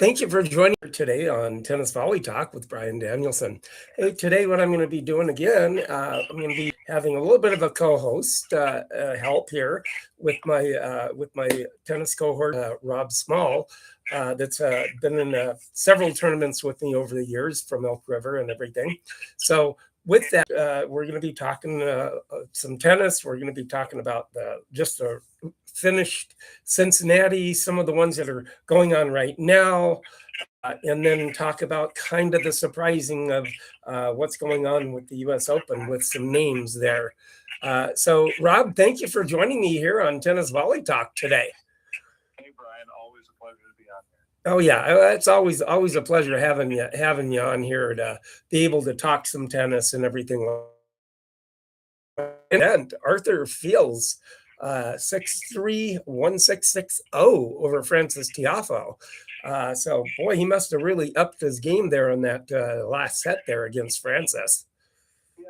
Thank you for joining me today on Tennis Volley Talk with Brian Danielson. Hey, today what I'm going to be doing again, I'm going to be having a little bit of a co-host help here with my tennis cohort, Rob Small, that's been in several tournaments with me over the years from Elk River and everything. So with that, we're going to be talking some tennis. We're going to be talking about just the finished Cincinnati, some of the ones that are going on right now, and then talk about kind of the surprising of what's going on with the U.S. Open with some names there. So, Rob, thank you for joining me here on Tennis Volley Talk today. Hey, Brian, always a pleasure to be on here. Oh yeah, it's always a pleasure having you on here to be able to talk some tennis and everything. And Arthur Fields, 6'3", 1660 over Francis Tiafoe. So, boy, he must have really upped his game there in that last set there against Francis. Yeah,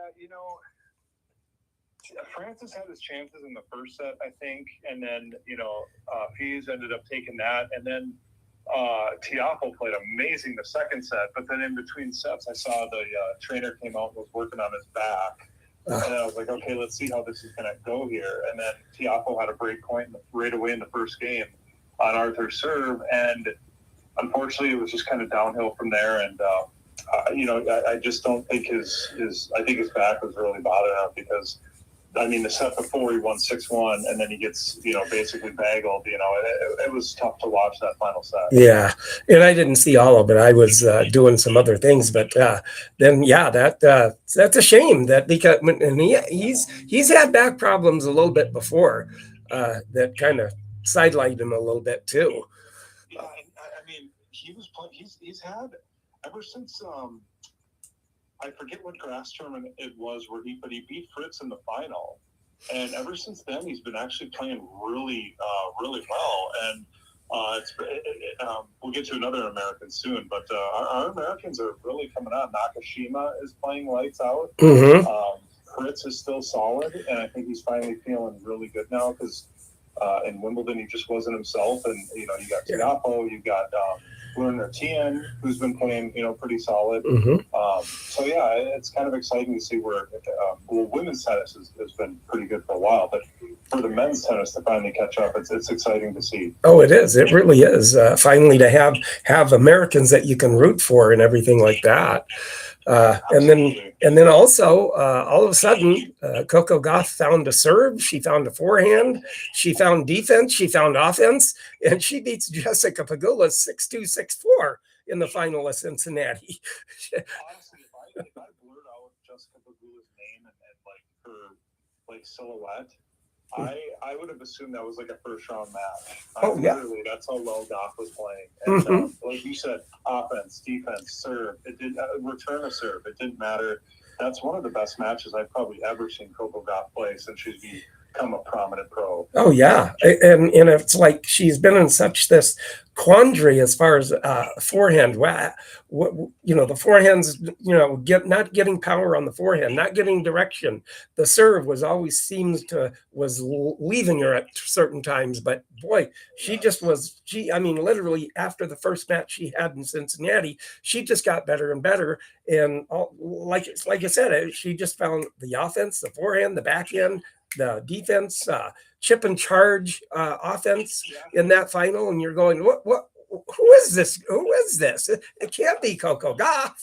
Francis had his chances in the first set, I think, and then, Fields ended up taking that, and then Tiafoe played amazing the second set, but then in between sets, I saw the trainer came out and was working on his back. And I was like, okay, let's see how this is going to go here. And then Tiafoe had a break point right away in the first game on Arthur's serve. And unfortunately, it was just kind of downhill from there. And, I just don't think I think his back was really bothering him because, the set before he won 6-1 and then he gets, basically baggled. It was tough to watch that final set. Yeah. And I didn't see all of it. I was doing some other things. But then, yeah, that's a shame that because and he's had back problems a little bit before that kind of sidelined him a little bit, too. Yeah. He was playing, he's had ever since I forget what grass tournament it was where he beat Fritz in the final, and ever since then he's been actually playing really well. And we'll get to another American soon, but our Americans are really coming on. Nakashima is playing lights out. Mm-hmm. Fritz is still solid, and I think he's finally feeling really good now because in Wimbledon he just wasn't himself. And you got Tiafoe, you got Werner Tien, who's been playing, pretty solid. Mm-hmm. So yeah, it's kind of exciting to see where women's tennis has been pretty good for a while, but for the men's tennis to finally catch up, it's exciting to see. Oh, it is. It really is. Finally, to have Americans that you can root for and everything like that. And then also, all of a sudden, CoCo Gauff found a serve. She found a forehand. She found defense. She found offense. And she beats Jessica Pegula 6-2, 6-4 in the final of Cincinnati. Honestly, if I blurt out Jessica Pegula's name and her silhouette, I would have assumed that was like a first round match. Literally, that's how well Gauff was playing. And like you said, offense, defense, serve. It didn't return a serve. It didn't matter. That's one of the best matches I've probably ever seen CoCo Gauff play since she's become a prominent pro. Oh yeah, and it's like she's been in such this quandary as far as forehand. The forehands, not getting power on the forehand, not getting direction. The serve was leaving her at certain times. But boy, she just was. Literally after the first match she had in Cincinnati, she just got better and better. And like I said, she just found the offense, the forehand, the backhand, the defense, chip and charge offense in that final, and you're going, what? Who is this? Who is this? It can't be CoCo Gauff.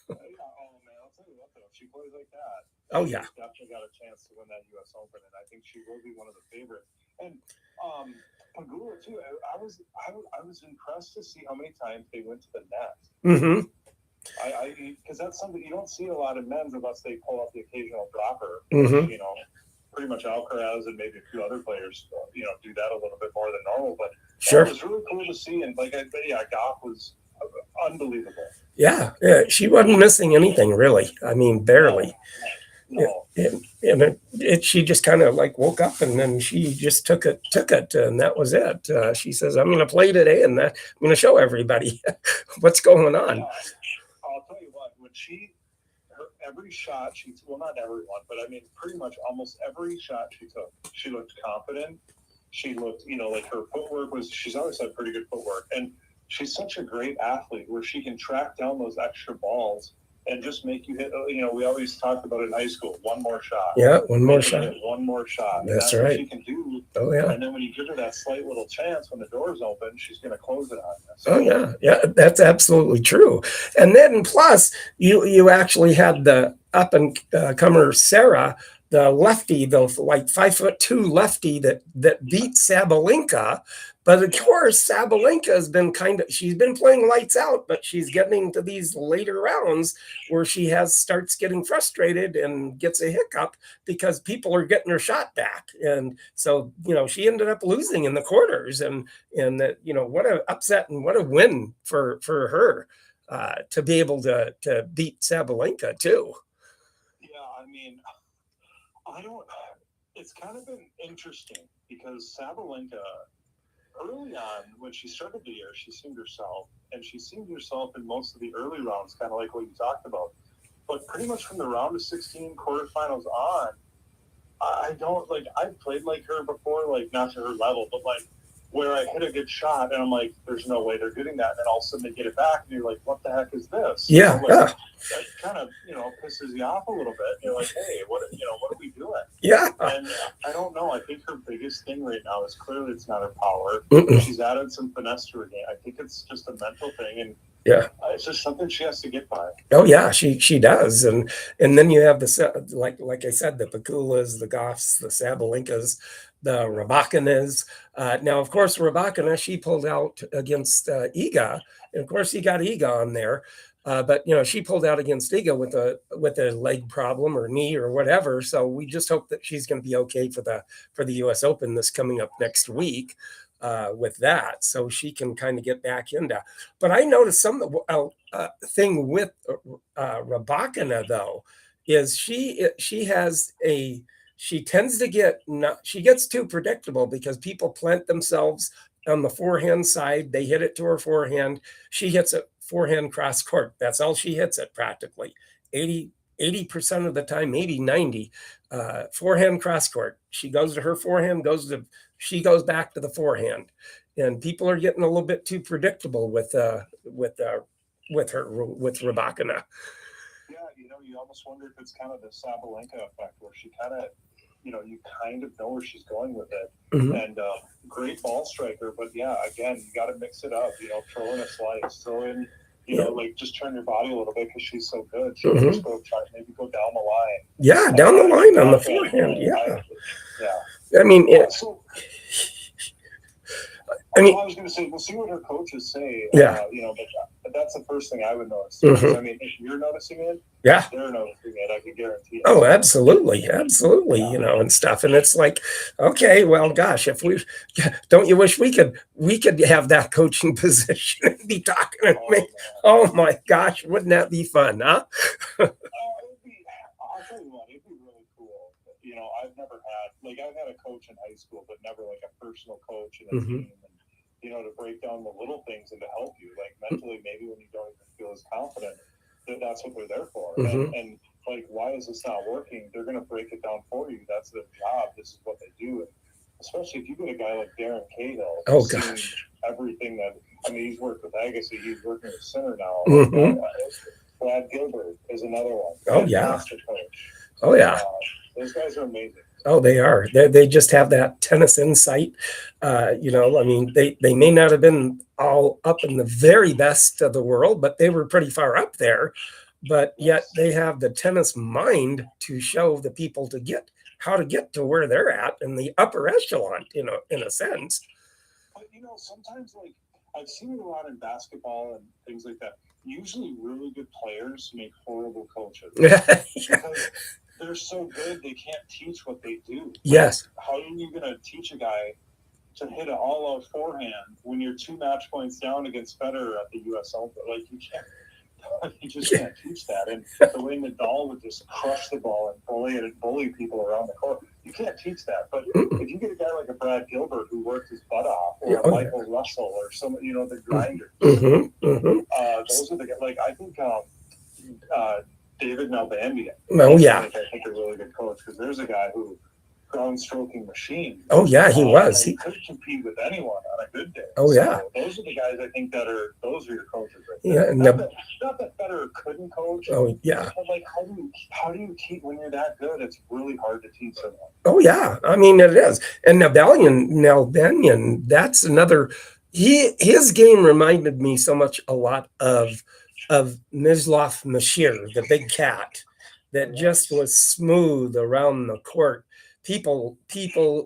Oh man, I'll tell you what though, if she plays like that, oh yeah, she's definitely got a chance to win that U.S. Open, and I think she will be one of the favorites. And Pegula too. I was impressed to see how many times they went to the net. Mm-hmm. Because that's something you don't see a lot of men's unless they pull up the occasional dropper. Mm-hmm. Pretty much Alcaraz and maybe a few other players, do that a little bit more than normal. But sure, it was really cool to see. And Gauff was unbelievable. Yeah, she wasn't missing anything really. Barely. No. She just kind of like woke up and then she just took it, and that was it. She says, "I'm going to play today, and I'm going to show everybody what's going on." Yeah, I'll tell you what. When every shot not everyone, but pretty much almost every shot she took, she looked confident. She looked, like her footwork she's always had pretty good footwork. And she's such a great athlete where she can track down those extra balls and just make you hit. You know, we always talked about in high school, one more shot. Yeah, one more shot. One more shot. That's What right. she can do. Oh yeah. And then when you give her that slight little chance when the door's open, she's going to close it on you. Oh yeah, yeah, that's absolutely true. And then plus, you actually had the up and comer Sarah, the lefty, the like 5'2" lefty that beat Sabalenka. But of course, Sabalenka has been she's been playing lights out, but she's getting to these later rounds where she starts getting frustrated and gets a hiccup because people are getting her shot back. And so, you know, she ended up losing in the quarters, and that, you know, what a upset and what a win for her to be able to beat Sabalenka too. Yeah, I mean, it's kind of been interesting because Sabalenka, early on, when she started the year, she seemed herself, and she seemed herself in most of the early rounds, kind of like what you talked about. But pretty much from the round of 16 quarterfinals on, I don't, like, I've played like her before, like, not to her level, but, like, where I hit a good shot, and I'm like, there's no way they're getting that, and then all of a sudden they get it back, and you're like, what the heck is this? Yeah, you know, like, that kind of, you know, pisses you off a little bit. You're like, hey, what are we doing? Yeah. And I don't know. I think her biggest thing right now is clearly it's not her power. She's added some finesse to her game. I think it's just a mental thing, and yeah, it's just something she has to get by. Oh yeah, she does, and then you have the like I said, the Pikulas, the Gauffs, the Sabalenkas, the Rabakinas. Now, of course, Rabakina, she pulled out against Iga, and of course, you got Iga on there, but you know, she pulled out against Iga with a leg problem or knee or whatever. So we just hope that she's going to be okay for the U.S. Open this coming up next week. With that, so she can kind of get back into. But I noticed some thing with Rabakina though is she tends to she gets too predictable because people plant themselves on the forehand side. They hit it to her forehand. She hits it forehand cross court. That's all she hits it practically. 80% of the time, maybe 90, forehand cross court. She goes to her forehand, she goes back to the forehand, and people are getting a little bit too predictable with Rabakina. Yeah, you know, you almost wonder if it's kind of the Sabalenka effect, where she kind of, you know, you kind of know where she's going with it, and great ball striker. But yeah, again, you got to mix it up. You know, throw in a slice, throw in. You know, like just turn your body a little bit because she's so good. She can just maybe go down the line. Yeah, down the line on the forehand. Yeah. I mean, I was going to say, we'll see what her coaches say. Yeah. You know, but that's the first thing I would notice. I mean, if you're noticing it, yeah, they're noticing it. I can guarantee it. Oh, absolutely. You know, and stuff. And it's like, okay, well, gosh, don't you wish we could have that coaching position and be talking to me? Oh my gosh, wouldn't that be fun, huh? I'll tell you what, it'd be really cool. You know, I've had a coach in high school, but never like a personal coach in a team. And, you know, to break down the little things and to help you, like mentally, maybe when you don't even feel as confident, that's what they're there for. And like, why is this not working? They're going to break it down for you. That's their job. This is what they do. And especially if you get a guy like Darren Cahill, oh gosh, everything that, I mean, he's worked with Agassi, he's working with Sinner now. Brad Gilbert is another one. Oh yeah. Coach. Oh yeah. Those guys are amazing. Oh, they are. They just have that tennis insight. You know, I mean, they may not have been all up in the very best of the world, but they were pretty far up there. But yet they have the tennis mind to show the people how to get to where they're at in the upper echelon, you know, in a sense. But, you know, sometimes, like, I've seen it a lot in basketball and things like that. Usually really good players make horrible coaches. Because they're so good, they can't teach what they do. Yes. How are you going to teach a guy to hit an all-out forehand when you're 2 match points down against Federer at the U.S. Open? Like, you can't. You just can't teach that. And the way Nadal would just crush the ball and bully it and bully people around the court, you can't teach that. But if you get a guy like a Brad Gilbert who worked his butt off, or a Michael Russell, or some, you know, the grinders, those are the guys. Like, I think David Nalbandian. Oh yeah, I think a really good coach, because there's a guy who ground stroking machine. Oh yeah, he was. He could compete with anyone on a good day. Oh yeah. So those are the guys I think those are your coaches right Yeah, there. and Not that Federer couldn't coach. Oh yeah. But like how do you teach when you're that good? It's really hard to teach someone. Oh yeah, I mean it is. And Nalbanyan, that's another. His game reminded me so much a lot of Mislav Mashir, the big cat, that just was smooth around the court. People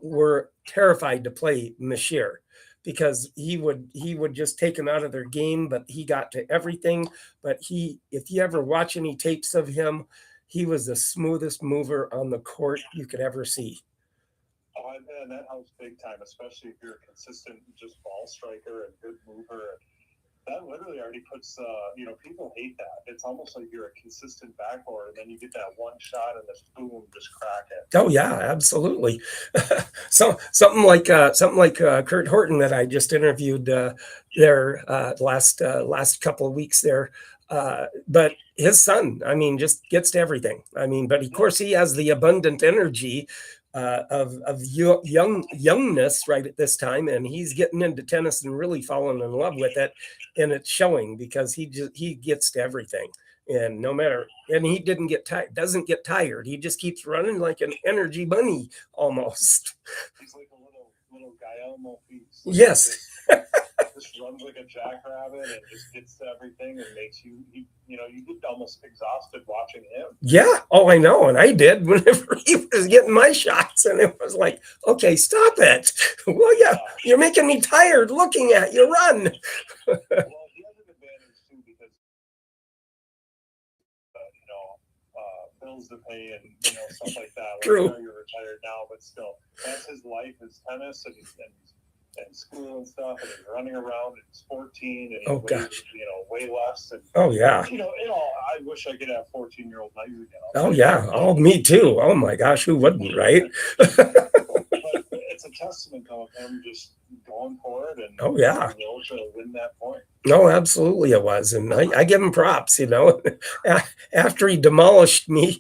were terrified to play Mashir because he would just take them out of their game, but he got to everything. But if you ever watch any tapes of him, he was the smoothest mover on the court you could ever see. Oh, and that helps big time, especially if you're a consistent just ball striker and good mover. That literally already puts, people hate that. It's almost like you're a consistent backboard, and then you get that one shot and just boom, just crack it. Oh yeah, absolutely. something like Kurt Horton that I just interviewed there last couple of weeks there. But his son, I mean, just gets to everything. I mean, but of course he has the abundant energy of youngness right at this time, and he's getting into tennis and really falling in love with it, and it's showing because he gets to everything, and no matter, and he doesn't get tired. He just keeps running like an energy bunny almost. He's like a little Guillermo piece. Yes. Just runs like a jackrabbit and just gets to everything and makes you get almost exhausted watching him. Yeah. Oh, I know. And I did whenever he was getting my shots. And it was like, okay, stop it. Well, yeah, you're making me tired looking at you run. Well, he has an advantage too because, bills to pay and, stuff like that. Like, True. You're retired now, but still, that's his life is tennis and school and stuff, and he's running around and he's 14 and he weighs, way less. And, oh yeah. I wish I could have 14-year-old legs again. Oh yeah. Oh, me too. Oh my gosh, who wouldn't, right? But it's a testament of him just going for it and oh yeah, to win that point. No, absolutely it was, and I give him props. After he demolished me,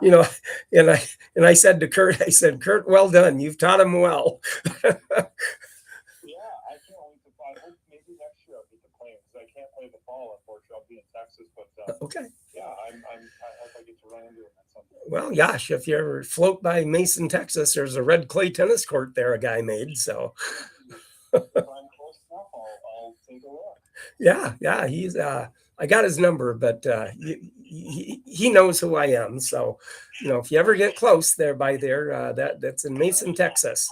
and I said to Kurt, Kurt, well done. You've taught him well. I hope maybe next year I'll get to play him because I can't play the fall. Unfortunately, I'll be in Texas. But okay. Yeah, I hope I get to run into him at some point. Well, gosh, if you ever float by Mason, Texas, there's a red clay tennis court there a guy made. So if I'm close enough, I'll take a look. Yeah, he's. I got his number, but he knows who I am. So, if you ever get close there by there, that's in Mason, Texas.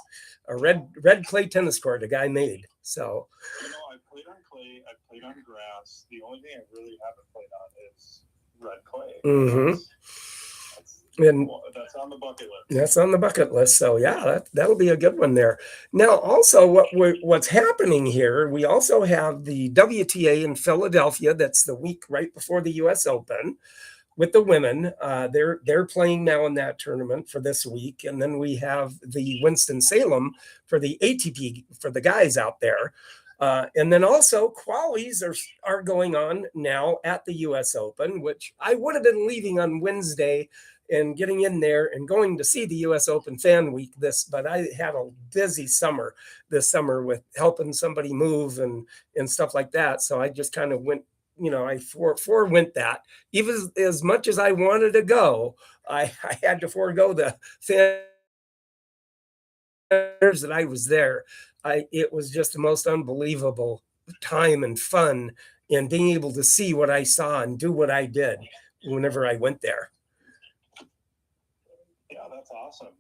A red clay tennis court a guy made. So I played on clay, I played on grass. The only thing I really haven't played on is red clay. Mm-hmm. That's on the bucket list. That's on the bucket list. So yeah, that'll be a good one there. Now, also what's happening here, we also have the WTA in Philadelphia. That's the week right before the U.S. Open. With the women, they're playing now in that tournament for this week, and then we have the Winston Salem for the ATP for the guys out there, and then also qualies are going on now at the U.S. Open, which I would have been leaving on Wednesday and getting in there and going to see the U.S. Open Fan Week but I had a busy summer this summer with helping somebody move and stuff like that, so I just kind of went. I forewent that. Even as much as I wanted to go, I had to forego the fans that I was there. It was just the most unbelievable time and fun, and being able to see what I saw and do what I did whenever I went there. Yeah, that's awesome.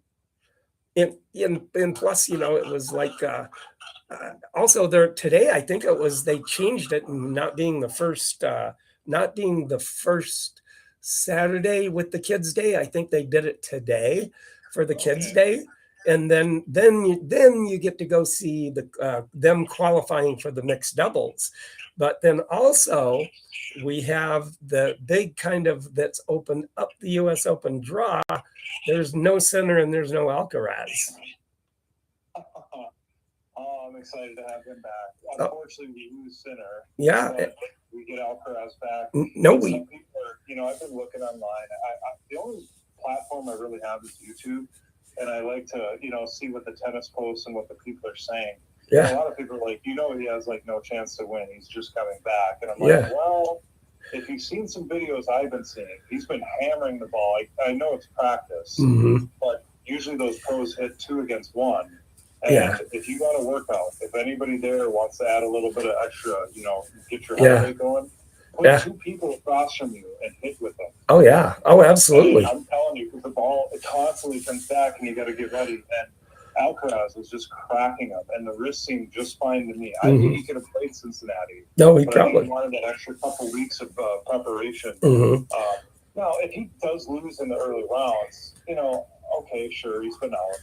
And plus, it was like. Also there today, I think they changed it, not being the first Saturday with the kids' day. I think they did it today for the kids' day, and then you get to go see them qualifying for the mixed doubles. But then also we have the big kind of that's opened up the U.S. Open draw. There's no Sinner and there's no Alcaraz. I'm excited to have him back. Unfortunately, we lose Sinner. Yeah. We get Alcaraz back. No, some people are, I've been looking online. The only platform I really have is YouTube. and I like to, see what the tennis posts and what the people are saying. Yeah. And a lot of people are like, he has like no chance to win. He's just coming back. And I'm Yeah. like, well, if you've seen some videos I've been seeing, he's been hammering the ball. I know it's practice, but usually those pros hit 2 against 1. And if you want to work out, if anybody there wants to add a little bit of extra, get your heart rate going, put 2 people across from you and hit with them. Oh, yeah. Oh, absolutely. And I'm telling you, because the ball, it constantly comes back and you got to get ready. And Alcaraz was just cracking up, and the wrist seemed just fine to me. I think he could have played Cincinnati. No, he but probably I think he wanted that extra couple weeks of preparation. Now, if he does lose in the early rounds, okay, sure, he's been out.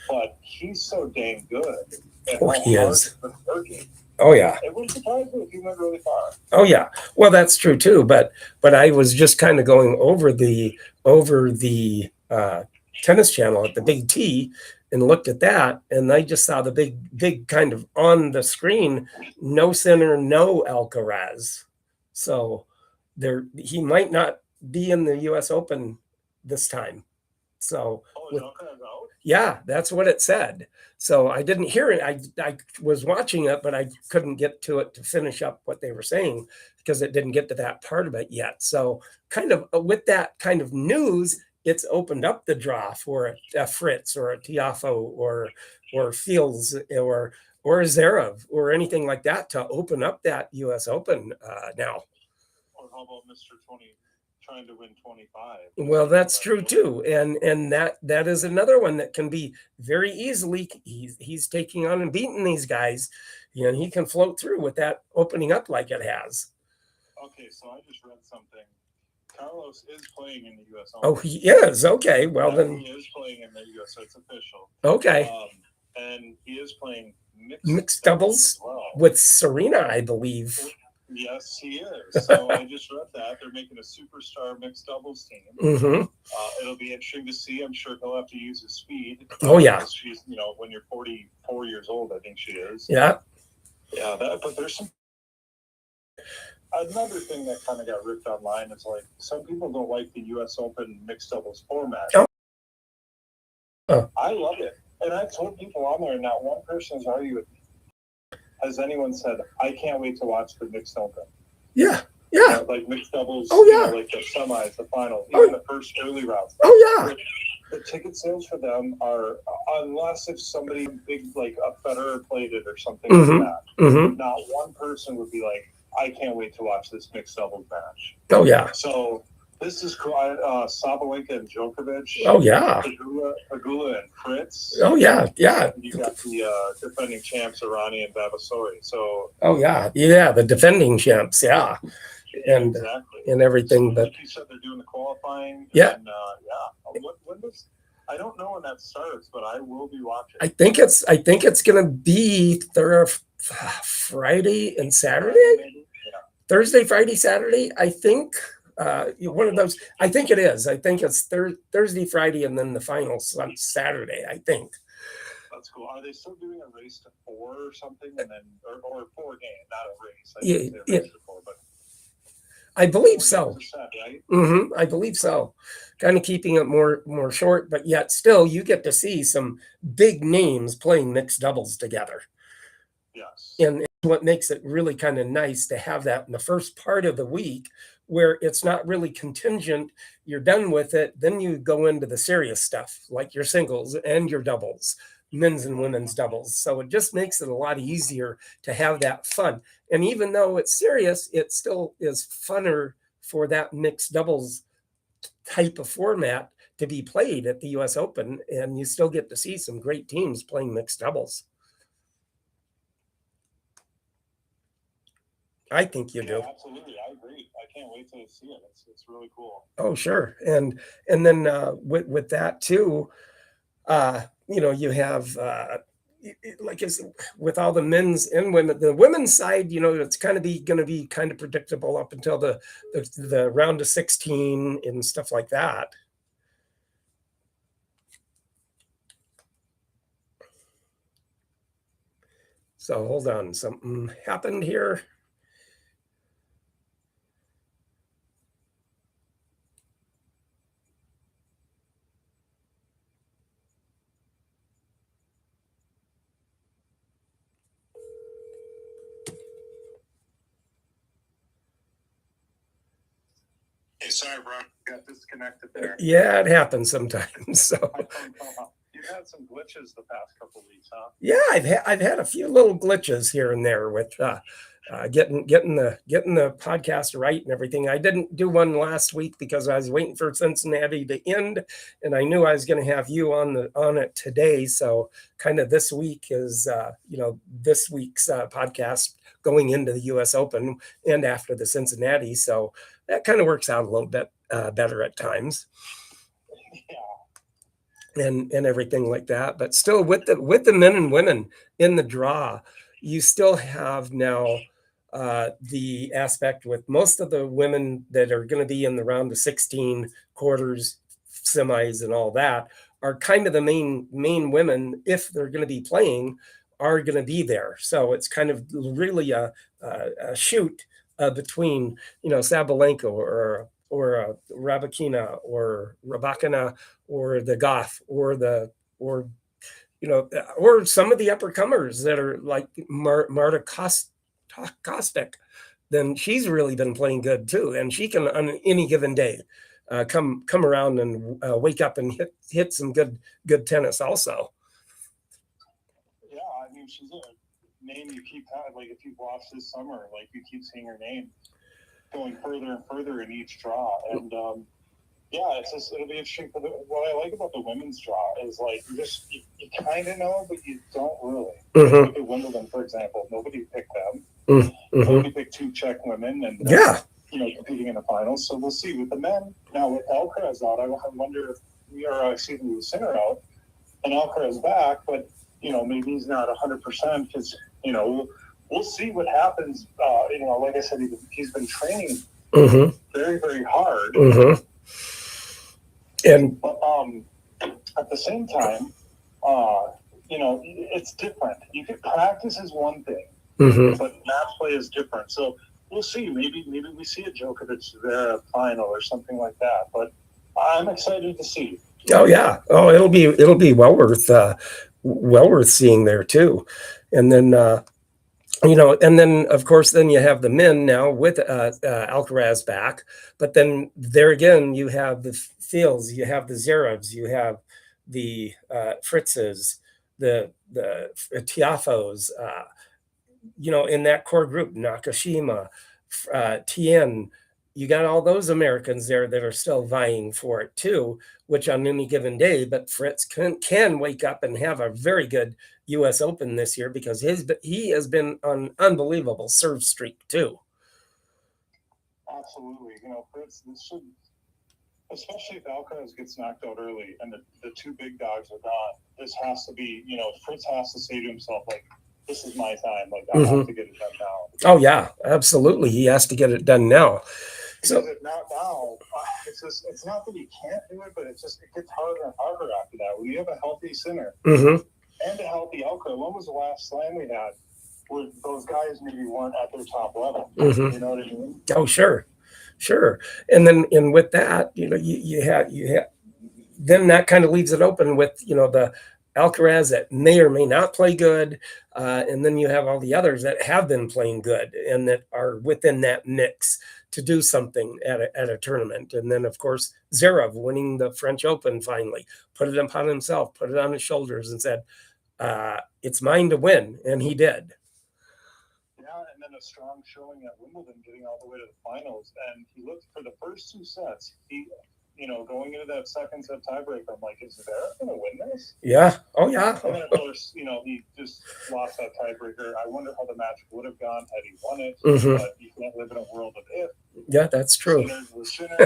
But he's so dang good. And he is. Working. Oh, yeah. It wouldn't surprise me if he went really far. Oh, yeah. Well, that's true too. But I was just kind of going over the tennis channel at the Big T and looked at that, and I just saw the big kind of on the screen, no Sinner, no Alcaraz. So he might not be in the U.S. Open this time. So yeah, that's what it said. So I didn't hear it. I was watching it, but I couldn't get to it to finish up what they were saying because it didn't get to that part of it yet. So kind of with that kind of news, it's opened up the draw for a Fritz or a Tiafoe or Fields or Zverev or anything like that to open up that U.S. Open now. Or how about Mr. Tony trying to win 25? Well, that's true too, and that is another one that can be very easily. He's taking on and beating these guys, and he can float through with that opening up like it has. Okay, so I just read something. Carlos is playing in the U.S. Open. Oh, he is. Okay, well then he is playing in the U.S. So it's official. Okay, and he is playing mixed doubles well. with Serena, I believe. Yes, he is. So I just read that they're making a superstar mixed doubles team. It'll be interesting to see. I'm sure he'll have to use his speed. Oh yeah. She's, when you're 44 years old, I think she is. Yeah. Yeah. But there's another thing that kind of got ripped online is like some people don't like the U.S. Open mixed doubles format. I love it, and I've told people on there, not one person has argued with me. Has anyone said, I can't wait to watch the mixed open? Yeah. Like mixed doubles. Oh, yeah. Like the semis, the finals, even the first early rounds. Oh, yeah. The ticket sales for them are, unless if somebody big, like a Federer played it or something like that, not one person would be like, I can't wait to watch this mixed doubles match. Oh, yeah. So this is cool. Sabalenka and Djokovic. Oh, yeah. Pegula and Fritz. Oh, yeah. You got the defending champs, Irani and Vavasori. So. Oh, yeah. Yeah, the defending champs. Yeah. And exactly. And everything. So, but like you said, they're doing the qualifying. Yeah. And, when does, I don't know when that starts, but I will be watching. I think it's going to be Friday and Saturday. Yeah. Thursday, Friday, Saturday. I think one of those. I think it is. I think it's Thursday, Friday, and then the finals on Saturday. I think. That's cool. Are they still doing a race to 4 or something, and then or 4 game, not a race? Yeah. Race to 4, but I believe so. Set, right? I believe so. Kind of keeping it more short, but yet still you get to see some big names playing mixed doubles together. Yes. And what makes it really kind of nice to have that in the first part of the week where it's not really contingent. You're done with it. Then you go into the serious stuff like your singles and your doubles, men's and women's doubles. So it just makes it a lot easier to have that fun. And even though it's serious, it still is funner for that mixed doubles type of format to be played at the U.S. Open. And you still get to see some great teams playing mixed doubles. I think you do. Yeah, absolutely. I agree. I can't wait to see it. It's really cool. Oh, sure. And then with that too, you have like with all the men's and women, the women's side, it's kind of going to be kind of predictable up until the round of 16 and stuff like that. So hold on, something happened here. sorry, bro. Got disconnected there. Yeah, it happens sometimes. So You've had some glitches the past couple of weeks, huh? yeah, I've had a few little glitches here and there with getting the podcast right and everything. I didn't do one last week because I was waiting for Cincinnati to end, and I knew I was going to have you on it today. So kind of this week is this week's podcast going into the U.S. Open and after the Cincinnati. So that kind of works out a little bit better at times. Yeah. And everything like that, but still with the men and women in the draw, you still have now the aspect with most of the women that are going to be in the round of 16, quarters, semis, and all that are kind of the main women, if they're going to be playing, are going to be there. So it's kind of really a shoot between Sabalenka or Rabakina or Rabakina or the Gauff or some of the upper comers that are like Marta Kostic. Then she's really been playing good too, and she can on any given day come around and wake up and hit some good tennis also. Yeah, I mean, she's a name you keep like if you've watched this summer, like you keep seeing her name going further and further in each draw, and it'll be interesting. What I like about the women's draw is like you kind of know, but you don't really. Mm-hmm. Look at Wimbledon, for example. Nobody picked them. Mm-hmm. Nobody picked two Czech women, and competing in the finals. So we'll see with the men now with Alcaraz out. I wonder if we are with Sinner out and Alcaraz back, but maybe he's not 100% because we'll see what happens. Like I said, he's been training very, very hard. Mm-hmm. And but at the same time, it's different. You can practice is one thing, but match play is different. So we'll see. Maybe we see a Djokovic there final or something like that. But I'm excited to see. Oh yeah. Oh, it'll be well worth seeing there too. And then and then of course then you have the men now with Alcaraz back, but then there again you have the Fields, you have the Zverevs, you have the Fritzes, the Tiafos, in that core group, Nakashima, Tien. You got all those Americans there that are still vying for it too, which on any given day, but Fritz can wake up and have a very good U.S. Open this year because he has been on unbelievable serve streak too. Absolutely. Fritz, this should, especially if Alcaraz gets knocked out early and the two big dogs are gone, this has to be, Fritz has to say to himself, like, this is my time. Like, I have to get it done now. Oh, yeah, absolutely. He has to get it done now. So if not now, it's not that he can't do it, but it gets harder and harder after that. When you have a healthy Sinner and a healthy Alcaraz, when was the last slam we had where those guys maybe weren't at their top level? You know what I mean? Oh, sure. And with that, you have then that kind of leaves it open with the Alcaraz that may or may not play good, and then you have all the others that have been playing good and that are within that mix to do something at a tournament. And then of course Zverev winning the French Open finally put it upon himself, put it on his shoulders, and said, "It's mine to win," and he did. Yeah, and then a strong showing at Wimbledon, getting all the way to the finals. And he looked for the first two sets. He, going into that second set tiebreaker, I'm like, is Zverev going to win this? Yeah. Oh, yeah. And then, of course, he just lost that tiebreaker. I wonder how the match would have gone had he won it. But you can't live in a world of if. Yeah, that's true. Sinners were Sinner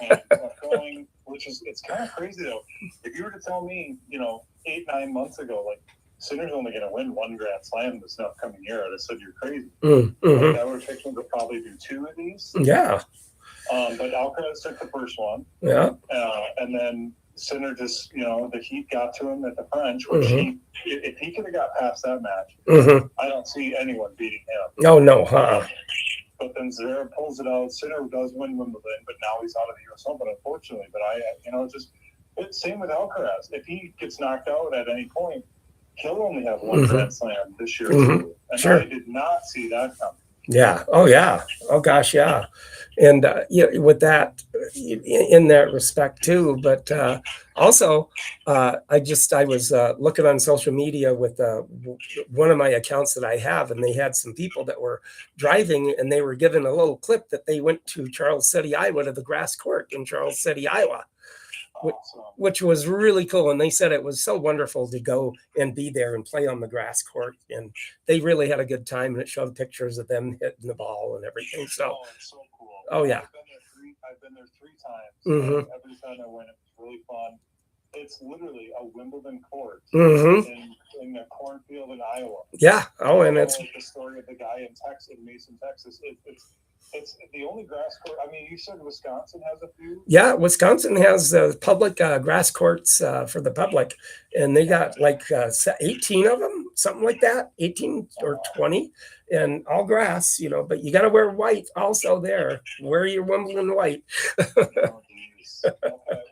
and kept going, it's kind of crazy, though. If you were to tell me, 8-9 months ago, like, Sinner's only going to win one Grand Slam this upcoming year, I'd have said you're crazy. I would pick him to probably do two of these. Yeah. But Alcaraz took the first one. Yeah. And then Sinner just, the heat got to him at the French, which if he could have got past that match, I don't see anyone beating him. Oh, no. But then Zverev pulls it out. Sinner does win Wimbledon, but now he's out of the U.S. Open, unfortunately. But same with Alcaraz. If he gets knocked out at any point, he'll only have one Grand Slam this year. And sure. I did not see that coming. Yeah. Oh, yeah. Oh, gosh, yeah. And with that, in that respect too. But also, I was looking on social media with one of my accounts that I have, and they had some people that were driving, and they were given a little clip that they went to Charles City, Iowa, to the grass court in Charles City, Iowa. Which was really cool. And they said it was so wonderful to go and be there and play on the grass court. And they really had a good time. And it showed pictures of them hitting the ball and everything. So, it's so cool. Oh, yeah. I've been there 3 times. Mm-hmm. Every time I went, it was really fun. It's literally a Wimbledon court Mm-hmm. in a cornfield in Iowa. Yeah. Oh, and it's like the story of the guy in Mason, Texas. It's the only grass court. I mean, you said Wisconsin has a few. Yeah, Wisconsin has public grass courts for the public, and they got like 18 of them, something like that, 18 or 20, and all grass, but you got to wear white also there. Wear your Wimbledon white. Oh, geez. Okay,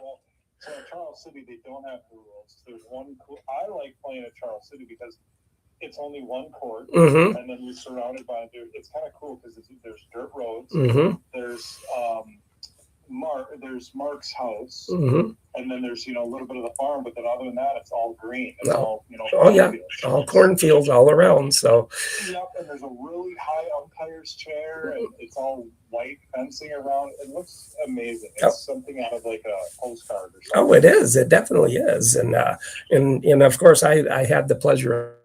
well, so in Charles City, they don't have the rules. There's one cool. I like playing at Charles City because it's only one court, Mm-hmm. and then you're surrounded by. It's kind of cool because there's dirt roads. Mm-hmm. There's Mark's house, Mm-hmm. and then there's a little bit of the farm, but then other than that, it's all green. It's Oh. all Oh yeah, cornfields. all cornfields all around. So Yep, and there's a really high umpire's chair, and it's all white fencing around. It looks amazing. It's something out of like a postcard or something. Oh, it is. It definitely is. And of course, I had the pleasure.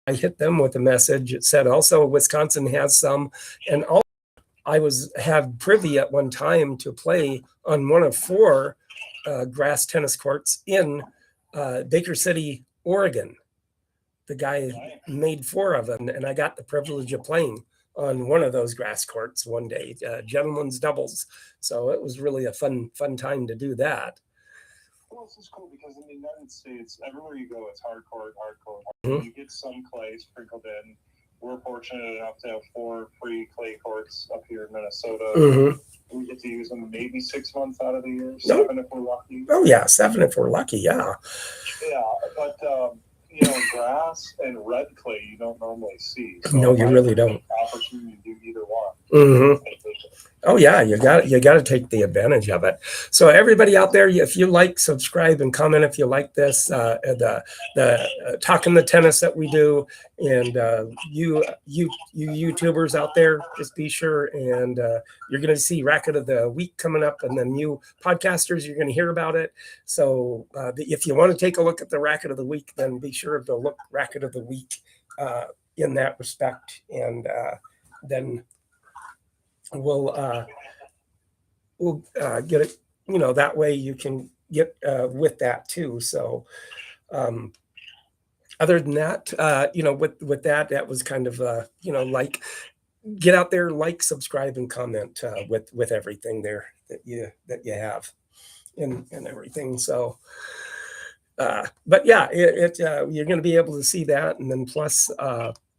I hit them with a message. It said also Wisconsin has some, and also I had privy at one time to play on one of 4 grass tennis courts in Baker City, Oregon. The guy made 4 of them, and I got the privilege of playing on one of those grass courts one day, gentlemen's doubles. So it was really a fun time to do that. Well, this is cool because in the United States, everywhere you go, it's hardcore. Mm-hmm. You get some clay sprinkled in. We're fortunate enough to have 4 free clay courts up here in Minnesota. Mm-hmm. We get to use them maybe 6 months out of the year, 7 if we're lucky. Oh yeah, 7 if we're lucky. Yeah. Yeah, but grass and red clay you don't normally see. So no, you really don't. Opportunity to do either one. Mm-hmm. Oh yeah, you got to take the advantage of it. So everybody out there, if you like, subscribe and comment if you like this, the talking the tennis that we do, and you YouTubers out there, just be sure, and you're going to see Racket of the Week coming up, and then you podcasters, you're going to hear about it. So if you want to take a look at the Racket of the Week, then be sure to look Racket of the Week in that respect, and then we'll get it, that way you can get with that too. So other than that, with that was kind of like, get out there, like, subscribe, and comment with everything there that you have and everything. So but yeah, you're going to be able to see that, and then plus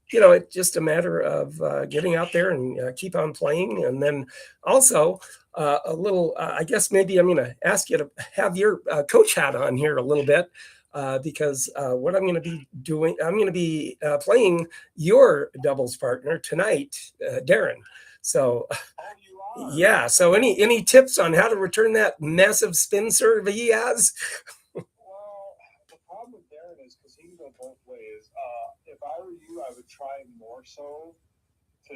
it's just a matter of getting out there and keep on playing. And then also a little, I guess maybe I'm going to ask you to have your coach hat on here a little bit, because what I'm going to be doing, I'm going to be playing your doubles partner tonight, Darren. So yeah, so any tips on how to return that massive spin serve he has? Both ways. If I were you, I would try more so to.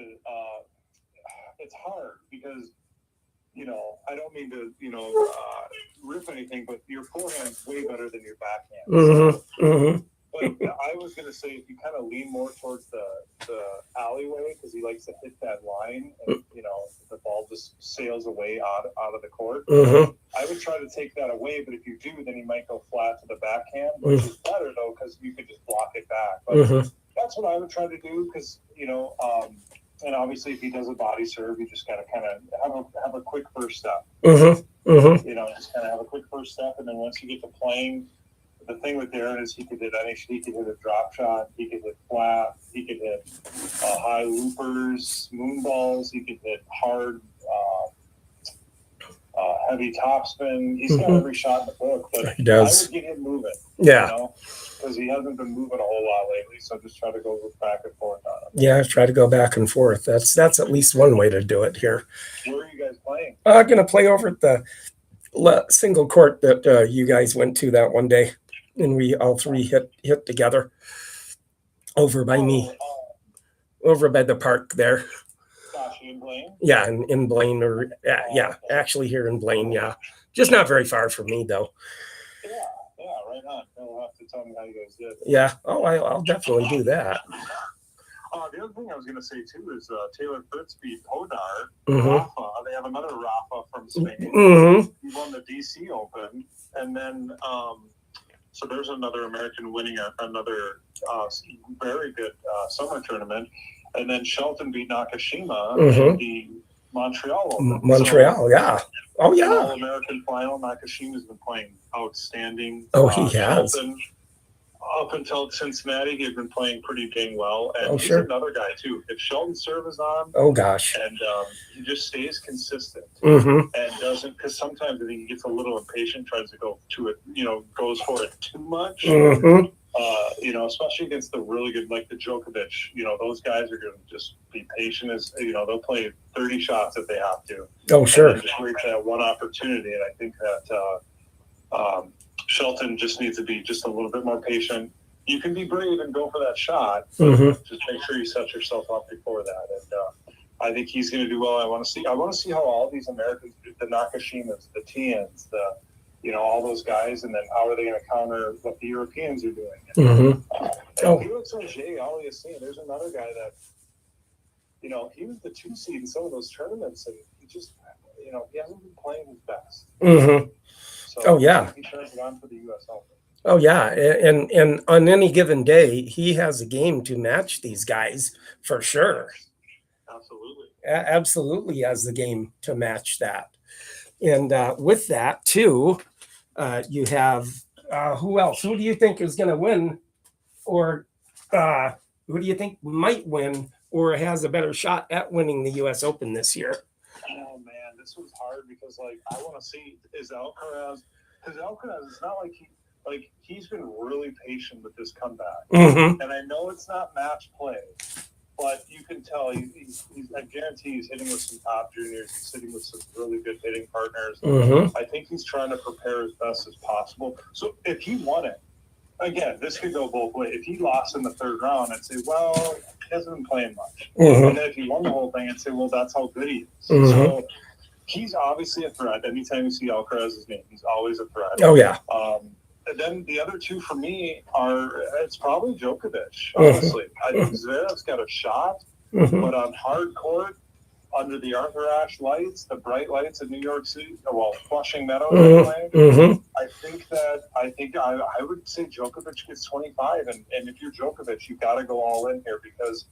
It's hard because I don't mean to rip anything, but your forehand's way better than your backhand. Mm-hmm. Mm-hmm. But I was gonna say if you kind of lean more towards the alleyway because he likes to hit that line, and the ball just sails away out of the court. Mm-hmm. I would try to take that away, but if you do, then he might go flat to the backhand, which is better though because you could just block it back. But that's what I would try to do because and obviously if he does a body serve, you just gotta kind of have a quick first step. Mm-hmm. Mm-hmm. Just kind of have a quick first step, and then once you get to playing. The thing with Darren is he could hit a drop shot, he could hit flat, he could hit high loopers, moon balls, he could hit hard, heavy topspin. He's got every shot in the book, but he does. I would get him moving. Yeah. because he hasn't been moving a whole lot lately. So just try to go back and forth on him. Yeah, try to go back and forth. That's at least one way to do it here. Where are you guys playing? I'm going to play over at the single court that you guys went to that one day, and we all three hit together over by me, over by the park there. Gosh, you in Blaine? Yeah, in Blaine, or yeah, actually here in Blaine. Yeah, just not very far from me though. Yeah, right on. You'll have to tell me how you guys did. Yeah. Oh, I'll definitely do that. The other thing I was going to say too is Taylor Fritz beat Podar. Mm-hmm. Rafa. They have another Rafa from Spain. Mm-hmm. He won the DC Open, and then so there's another American winning another very good summer tournament, and then Shelton beat Nakashima in the Montreal Open. Montreal, so, yeah. Oh yeah. All-American final. Nakashima's been playing outstanding. Oh, he has. Shelton, up until Cincinnati, he'd been playing pretty dang well. And he's another guy, too. If Shelton's serve is on, oh, gosh. And he just stays consistent and doesn't, because sometimes I think he gets a little impatient, tries to go to it, goes for it too much. Especially against the really good, like the Djokovic, those guys are going to just be patient as, they'll play 30 shots if they have to. Oh, sure. And just wait for that one opportunity. And I think that, Shelton just needs to be just a little bit more patient. You can be brave and go for that shot. Just make sure you set yourself up before that. And I think he's going to do well. I want to see how all these Americans, the Nakashimas, the Tians, all those guys, and then how are they going to counter what the Europeans are doing? Felix Auger-Aliassime, there's another guy that, he was the 2 seed in some of those tournaments, and he just, he hasn't been playing his best. So he turns it on for the U.S. Open. Oh yeah, and on any given day, he has a game to match these guys for sure. Absolutely, absolutely has the game to match that. And with that too, you have who else? Who do you think is going to win, or who do you think might win, or has a better shot at winning the U.S. Open this year? Oh man, this was hard because I want to see is Alcaraz. Because Alcaraz, it's not like he's been really patient with this comeback, and I know it's not match play, but you can tell he's I guarantee he's hitting with some top juniors. He's hitting with some really good hitting partners. I think he's trying to prepare as best as possible. So if he won it, again, this could go both ways. If he lost in the third round, I'd say, well, he hasn't been playing much. And then if he won the whole thing, I'd say, well, that's how good he is. So he's obviously a threat. Anytime you see Alcaraz's name, he's always a threat. Oh, yeah. And then the other two for me it's probably Djokovic, honestly. I think Zverev's got a shot, but on hard court, under the Arthur Ashe lights, the bright lights of New York City, Flushing Meadows, I think I would say Djokovic gets 25. And if you're Djokovic, you've got to go all in here, because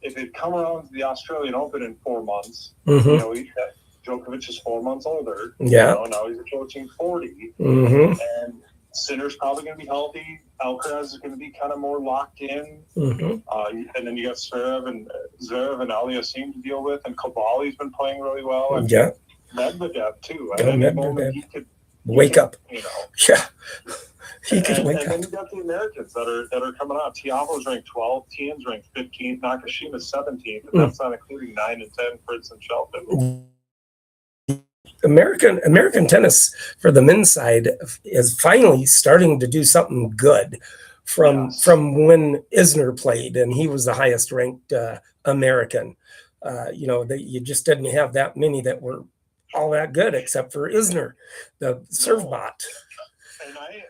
if it come around to the Australian Open in 4 months, Djokovic is 4 months older. Yeah. Now he's approaching 40. And Sinner's probably going to be healthy. Alcaraz is going to be kind of more locked in. And then you got Zverev and Aliassime to deal with. And Cavalli's been playing really well. And Medvedev, too. At any moment, he could wake up. Yeah. He could wake up. And then you got the Americans that are coming out. Tiafoe's ranked 12th. Tian's ranked 15th. Nakashima's 17th. And that's not including 9 and 10 Fritz and Shelton. American tennis for the men's side is finally starting to do something good from when Isner played, and he was the highest ranked American. You just didn't have that many that were all that good except for Isner, the serve bot. And I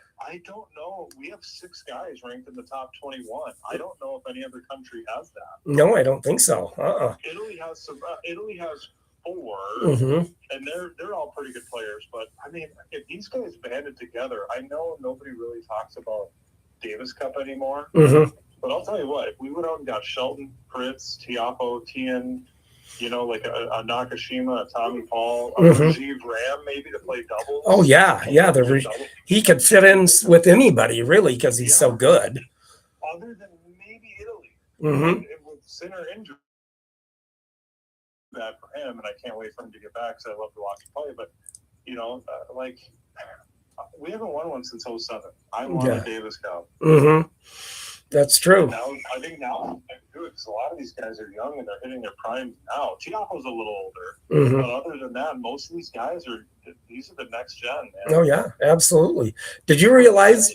don't know. We have 6 guys ranked in the top 21. I don't know if any other country has that. No, I don't think so. Italy has some. Italy has 4, and they're all pretty good players. But I mean, if these guys banded together, I know nobody really talks about Davis Cup anymore. But I'll tell you what, if we went out and got Shelton, Fritz, Tiafoe, Tien, like a Nakashima, a Tommy Paul, a Rajiv Ram, maybe to play doubles. Oh yeah. He could fit in with anybody really because he's so good. Other than maybe Italy, with Sinner injured. Bad for him, and I can't wait for him to get back because I love to watch him play. But we haven't won one since 07. I won a Davis Cup. Mm-hmm. That's true. Now, I think now I can do it because a lot of these guys are young and they're hitting their prime now. Tiafoe's a little older, but other than that, most of these guys these are the next gen. Man. Oh yeah, absolutely. Did you realize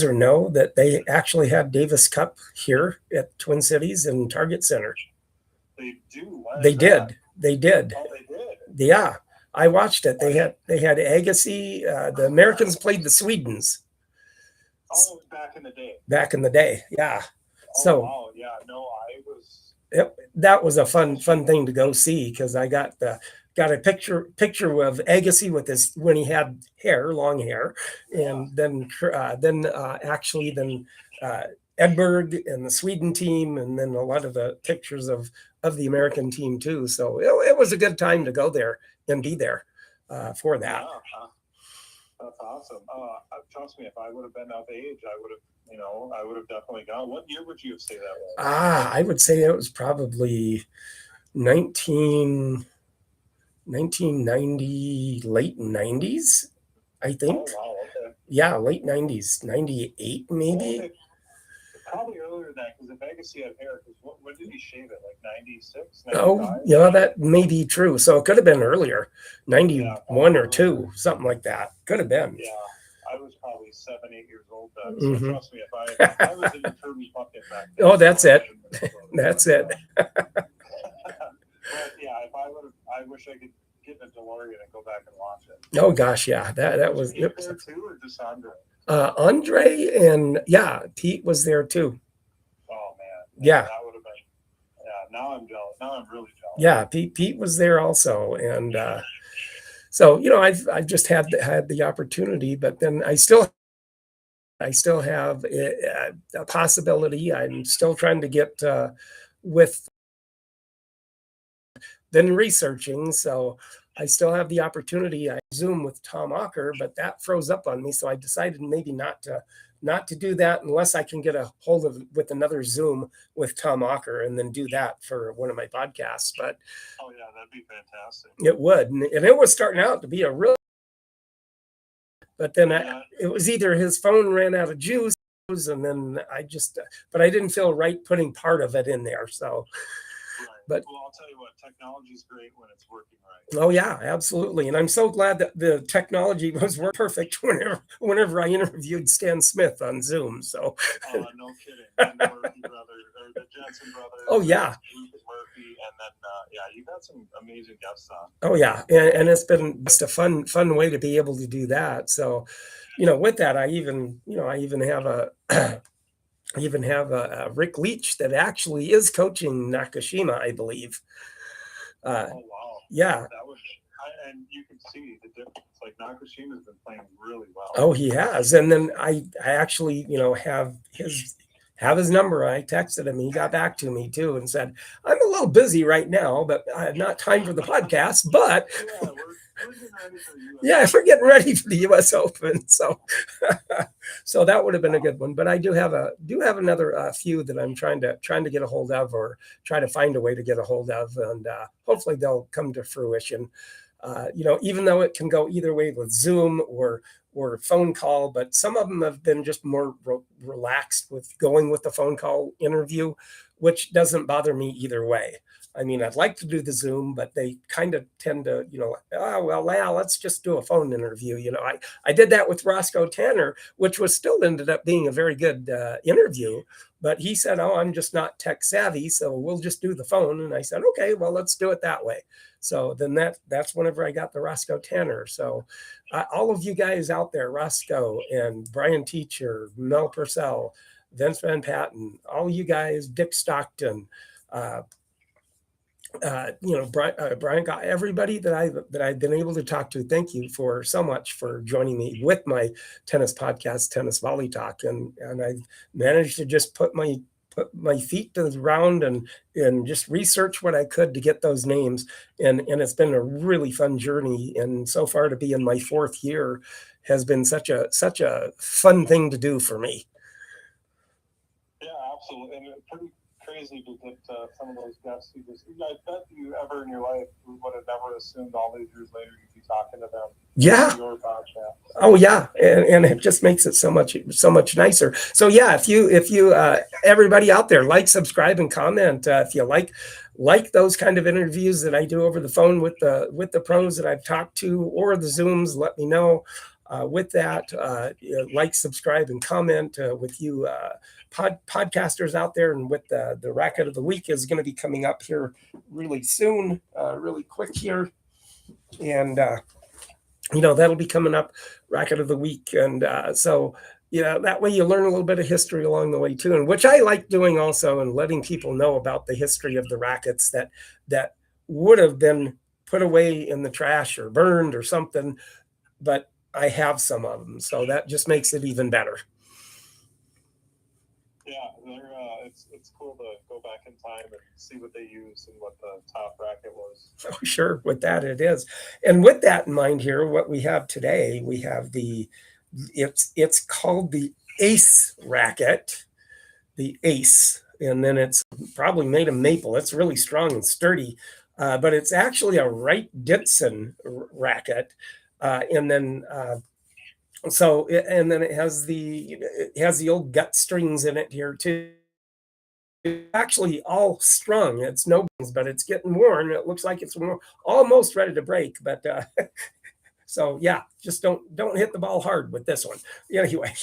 or know that they actually had Davis Cup here at Twin Cities in Target Center? They do. They did. They did. Oh, they did. Yeah, I watched it. They had Agassi. The Americans played the Swedes. Oh, back in the day. Back in the day, yeah. Oh, So, wow. Yeah, no, I was. That was a fun thing to go see because I got a picture of Agassi with his when he had long hair, and then Edberg and the Sweden team, and then a lot of the pictures of the American team too. So it was a good time to go there and be there for that. Yeah. That's awesome. Trust me, if I would have been of age, I would have definitely gone. What year would you say that was? I would say it was probably 1990, late 90s, I think. Oh, wow, okay. Yeah, late 90s, 98 maybe. Well, probably earlier than that, because if Agassi had hair, because when did he shave it? Like 96, 95? Oh, yeah, that may be true. So it could have been earlier, 91 or 2, something like that. Could have been. Yeah, I was probably 7, 8 years old then. So trust me, if I was in the Kirby bucket back then. Oh, that's it. That's it. But yeah, I wish I could get in a DeLorean and go back and watch it. Oh gosh, yeah, that was. Pete there too, or just Andre? Andre and Pete was there too. Oh man, yeah, that would have been. Yeah, now I'm jealous. Now I'm really jealous. Yeah, Pete was there also, and so I've just had the opportunity, but then I still have a possibility. I'm still trying to get with then researching, so I still have the opportunity. I Zoom with Tom Ocker, but that froze up on me, so I decided maybe not to do that unless I can get a hold of with another Zoom with Tom Ocker and then do that for one of my podcasts. But oh yeah, that'd be fantastic. It would, and it was starting out to be a real. But then it was either his phone ran out of juice, and then but I didn't feel right putting part of it in there. So. Right. But well, I'll tell you what, technology is great when it's working right. Oh yeah, absolutely, and I'm so glad that the technology was perfect whenever I interviewed Stan Smith on Zoom. So. Oh, no kidding. And the Murphy brothers, or the Jensen brothers. Oh yeah. Lucas Murphy, and then you got some amazing guests on. Oh yeah, and it's been just a fun way to be able to do that. So, with that, I even have a Rick Leach that actually is coaching Nakashima, I believe. Oh wow! Yeah, and you can see the difference. Like Nakashima's been playing really well. Oh, he has, and then I actually have his number. I texted him. He got back to me too and said, "I'm a little busy right now, but I have not time for the podcast." But we're getting ready for the U.S. Open, so so that would have been a good one. But I do have another few that I'm trying to get a hold of, or try to find a way to get a hold of, and hopefully they'll come to fruition. Even though it can go either way with Zoom or phone call, but some of them have been just more relaxed with going with the phone call interview, which doesn't bother me either way. I mean, I'd like to do the Zoom, but they kind of tend to, let's just do a phone interview. I did that with Roscoe Tanner, which still ended up being a very good interview. But he said, "Oh, I'm just not tech savvy, so we'll just do the phone." And I said, "Okay, well, let's do it that way." So then that's whenever I got the Roscoe Tanner. So all of you guys out there, Roscoe and Brian Teacher, Mel Purcell, Vince Van Patten, all you guys, Dick Stockton, Brian, got everybody that I've been able to talk to. Thank you for so much for joining me with my tennis podcast, Tennis Volley Talk, and I've managed to just put my feet to the ground and just research what I could to get those names, and it's been a really fun journey. And so far, to be in my 4th year has been such a fun thing to do for me. Yeah, absolutely, and pretty crazy to get some of those guests who just, I bet you ever in your life would have never assumed all these years later you'd be talking to them. Yeah. Your podcast. Oh yeah, and it just makes it so much nicer. So yeah, if you everybody out there, like, subscribe, and comment if you like those kind of interviews that I do over the phone with the pros that I've talked to, or the Zooms. Let me know. With that, like, subscribe, and comment with you podcasters out there, and with the Racket of the Week is going to be coming up here really soon, really quick here, and. That'll be coming up, Racket of the Week. And so, that way you learn a little bit of history along the way too, and which I like doing also, and letting people know about the history of the rackets that would have been put away in the trash or burned or something, but I have some of them. So that just makes it even better. Yeah, it's cool to go back in time and see what they used and what the top racket was. Oh, sure. With that, it is. And with that in mind here, what we have today, we have it's called the Ace racket, the Ace. And then it's probably made of maple. It's really strong and sturdy, but it's actually a Wright-Dixon racket. And then it has the old gut strings in it here too. It's actually all strung. It's no bones, but it's getting worn. It looks like it's almost ready to break. But so yeah, just don't hit the ball hard with this one. Anyway,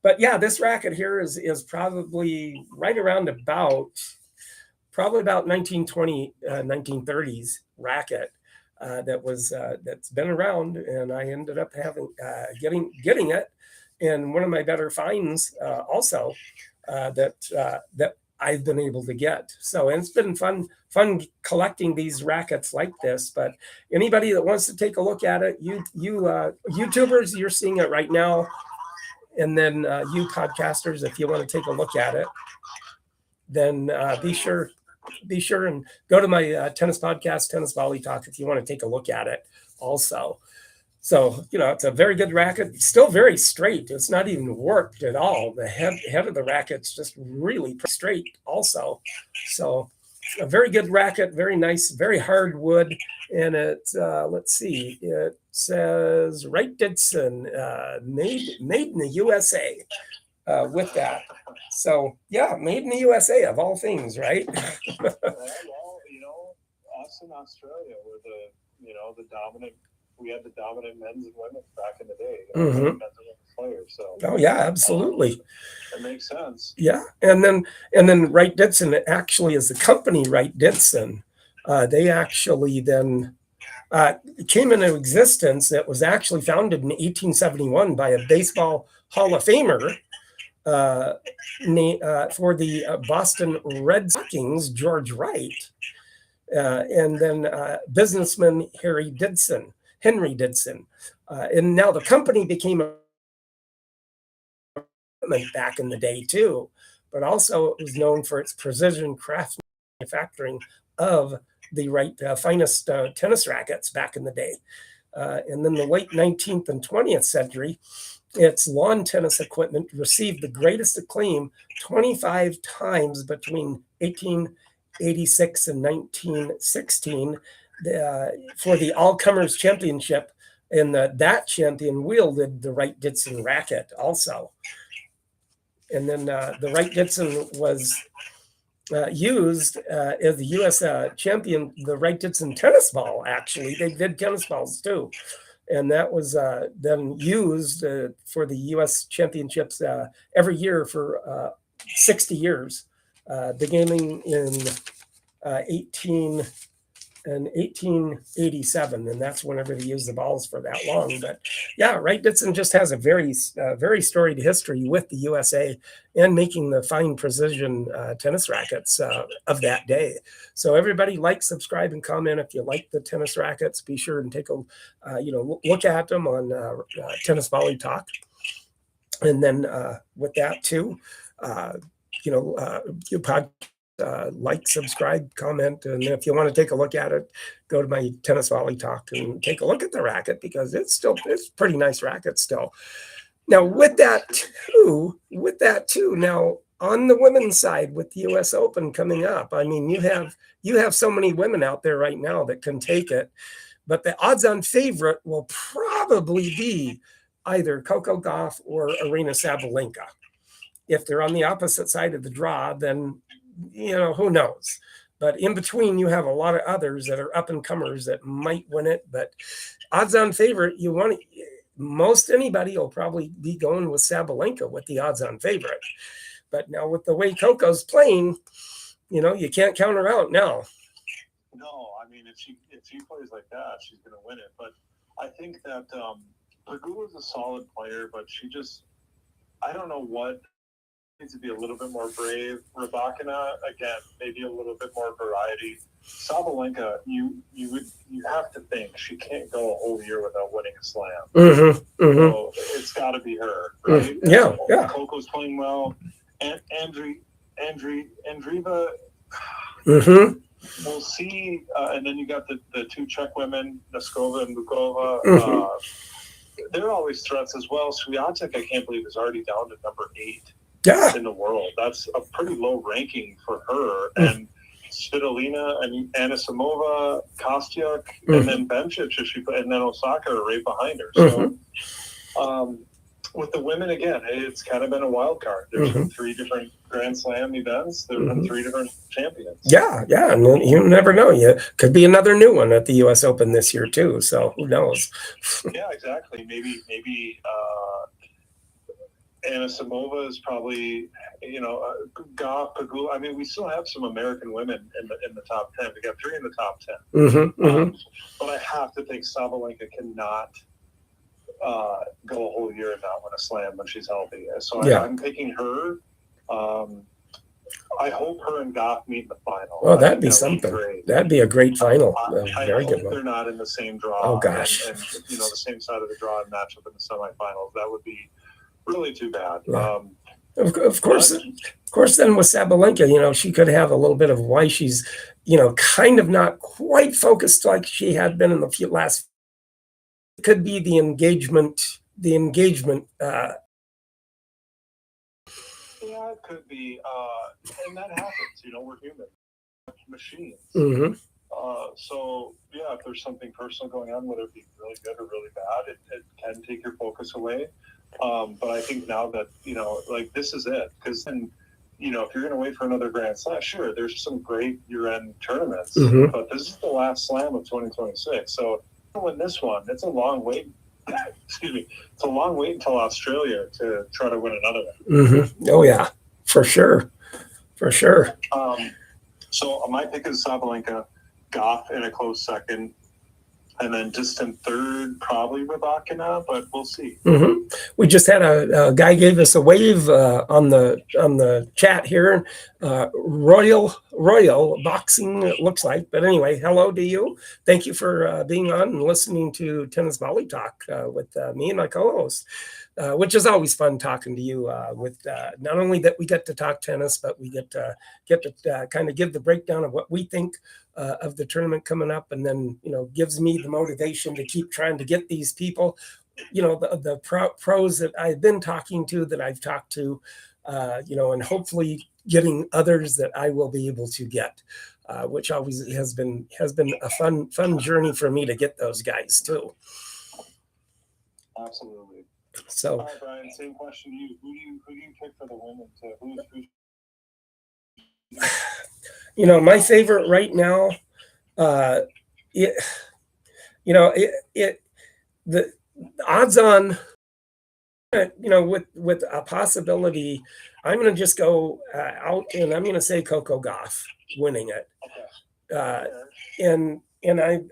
but yeah, this racket here is probably right around probably about 1920, 1930s racket. That's been around, and I ended up getting it, and one of my better finds also that I've been able to get. So, and it's been fun collecting these rackets like this. But anybody that wants to take a look at it, you YouTubers, you're seeing it right now, and then you podcasters, if you want to take a look at it, then be sure and go to my tennis podcast, Tennis Volley Talk, if you want to take a look at it also. So, it's a very good racket, still very straight. It's not even warped at all. The head of the racket's just really straight also. So a very good racket, very nice, very hard wood. And it's, let's see, it says Wright-Dixon, made in the USA with that. So yeah, made in the USA of all things, right? Well, us in Australia were the dominant. We had the dominant men's and women back in the day. Men's and women's players. So. Oh yeah, absolutely. That makes sense. Yeah, and then Wright-Dixon actually is the company Wright-Dixon. They actually then came into existence. That was actually founded in 1871 by a baseball Hall of Famer. For the Boston Red Sox, George Wright, and then businessman Henry Dixon. And now the company became a back in the day too, but also it was known for its precision craft manufacturing of the finest tennis rackets back in the day. And then the late 19th and 20th century, its lawn tennis equipment received the greatest acclaim 25 times between 1886 and 1916 for the All-Comers Championship, and that champion wielded the Wright-Dixon racket also. And then the Wright-Dixon was used as the U.S. champion, the Wright-Dixon tennis ball, actually. They did tennis balls too. And that was then used for the U.S. championships every year for 60 years, beginning in 1887, and that's whenever they used the balls for that long. But yeah, Wright-Dixon just has a very storied history with the USA and making the fine precision tennis rackets of that day. So everybody like, subscribe, and comment if you like the tennis rackets. Be sure and take a look at them on Tennis Volley Talk. And then with that too, you like, subscribe, comment, and if you want to take a look at it, go to my Tennis Volley Talk and take a look at the racket, because it's pretty nice racket still. Now with that too, now on the women's side with the U.S. Open coming up, I mean, you have so many women out there right now that can take it, but the odds-on favorite will probably be either CoCo Gauff or Aryna Sabalenka. If they're on the opposite side of the draw, then who knows? But in between, you have a lot of others that are up and comers that might win it. But odds-on favorite, most anybody will probably be going with Sabalenka with the odds-on favorite. But now with the way CoCo's playing, you can't count her out now. No, I mean, if she plays like that, she's going to win it. But I think that Pegula is a solid player, but I don't know what needs to be a little bit more brave. Rybakina, again, maybe a little bit more variety. Sabalenka, you have to think she can't go a whole year without winning a slam. Mm-hmm, mm-hmm. So it's got to be her, right? Yeah, so yeah. CoCo's playing well, and Andreeva. Mm-hmm. We'll see, and then you got the two Czech women, Noskova and Bukova. Mm-hmm. They're always threats as well. Swiatek, I can't believe, is already down to number 8 in the world. That's a pretty low ranking for her. Mm-hmm. And Svitolina and Anisimova, Kostyuk, mm-hmm. and then Bencic, and then Osaka are right behind her. Mm-hmm. So, with the women, again, it's kind of been a wild card. There's been 3 different Grand Slam events. There have been 3 different champions. Yeah, and you never know. Could be another new one at the U.S. Open this year too. So who knows? Yeah, exactly. Maybe Anisimova is probably Gauff, Pegula. I mean, we still have some American women in the top 10. We got 3 in the top 10. Mm-hmm, mm-hmm. But I have to think Sabalenka cannot go a whole year and not win a slam when she's healthy. So I'm picking her. I hope her and Gauff meet in the final. Oh, that'd be something. That'd be a great final. Very good one. They're not in the same draw. Oh gosh. And the same side of the draw and match up in the semifinals. That would be really too bad. Yeah. Of course, then with Sabalenka, she could have a little bit of why she's, kind of not quite focused like she had been in the last. It could be the engagement. Yeah, it could be, and that happens. We're human machines. Mm-hmm. So yeah, if there's something personal going on, whether it be really good or really bad, it can take your focus away. But I think now that this is it, because then if you're going to wait for another Grand Slam, sure, there's some great year-end tournaments, mm-hmm. but this is the last Slam of 2026. So to win this one, it's a long wait. Excuse me, it's a long wait until Australia to try to win another one. Mm-hmm. Oh yeah, for sure. So my pick is Sabalenka, Gauff in a close second, and then distant third, probably Rybakina, but we'll see. Mm-hmm. We just had a guy gave us a wave on the chat here. Royal Boxing, it looks like. But anyway, hello to you. Thank you for being on and listening to Tennis Volley Talk with me and my co-host, which is always fun talking to you. With not only that we get to talk tennis, but we get to kind of give the breakdown of what we think of the tournament coming up, and then gives me the motivation to keep trying to get these people, the pros that I've been talking to, that I've talked to, and hopefully getting others that I will be able to get, which always has been a fun journey for me to get those guys too. Absolutely. So, all right, Brian, same question to you. Who do you pick for the women? My favorite right now, the odds on, with a possibility, I'm going to just go out and I'm going to say CoCo Gauff winning it. And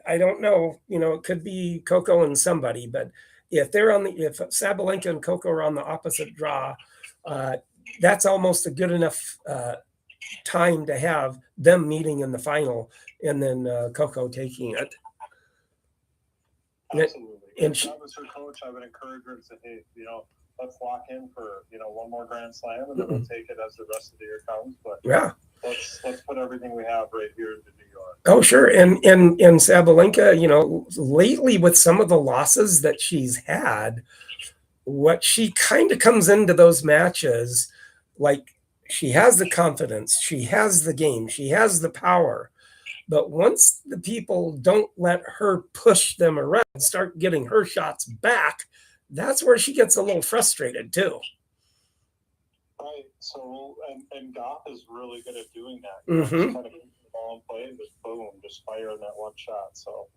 I don't know, it could be CoCo and somebody, but if Sabalenka and CoCo are on the opposite draw, that's almost a good enough time to have them meeting in the final, and then CoCo taking it. Absolutely. If I was her coach, I would encourage her and say, hey, let's lock in for one more Grand Slam, and then we'll take it as the rest of the year comes. But yeah, let's put everything we have right here into New York. Oh, sure. And Sabalenka, lately with some of the losses that she's had, what she kind of comes into those matches like she has the confidence, she has the game, she has the power. But once the people don't let her push them around and start getting her shots back, that's where she gets a little frustrated too. Right. So, and Goff is really good at doing that. Mm-hmm. Just kind of keep the ball in play and just boom, just fire in that one shot. So.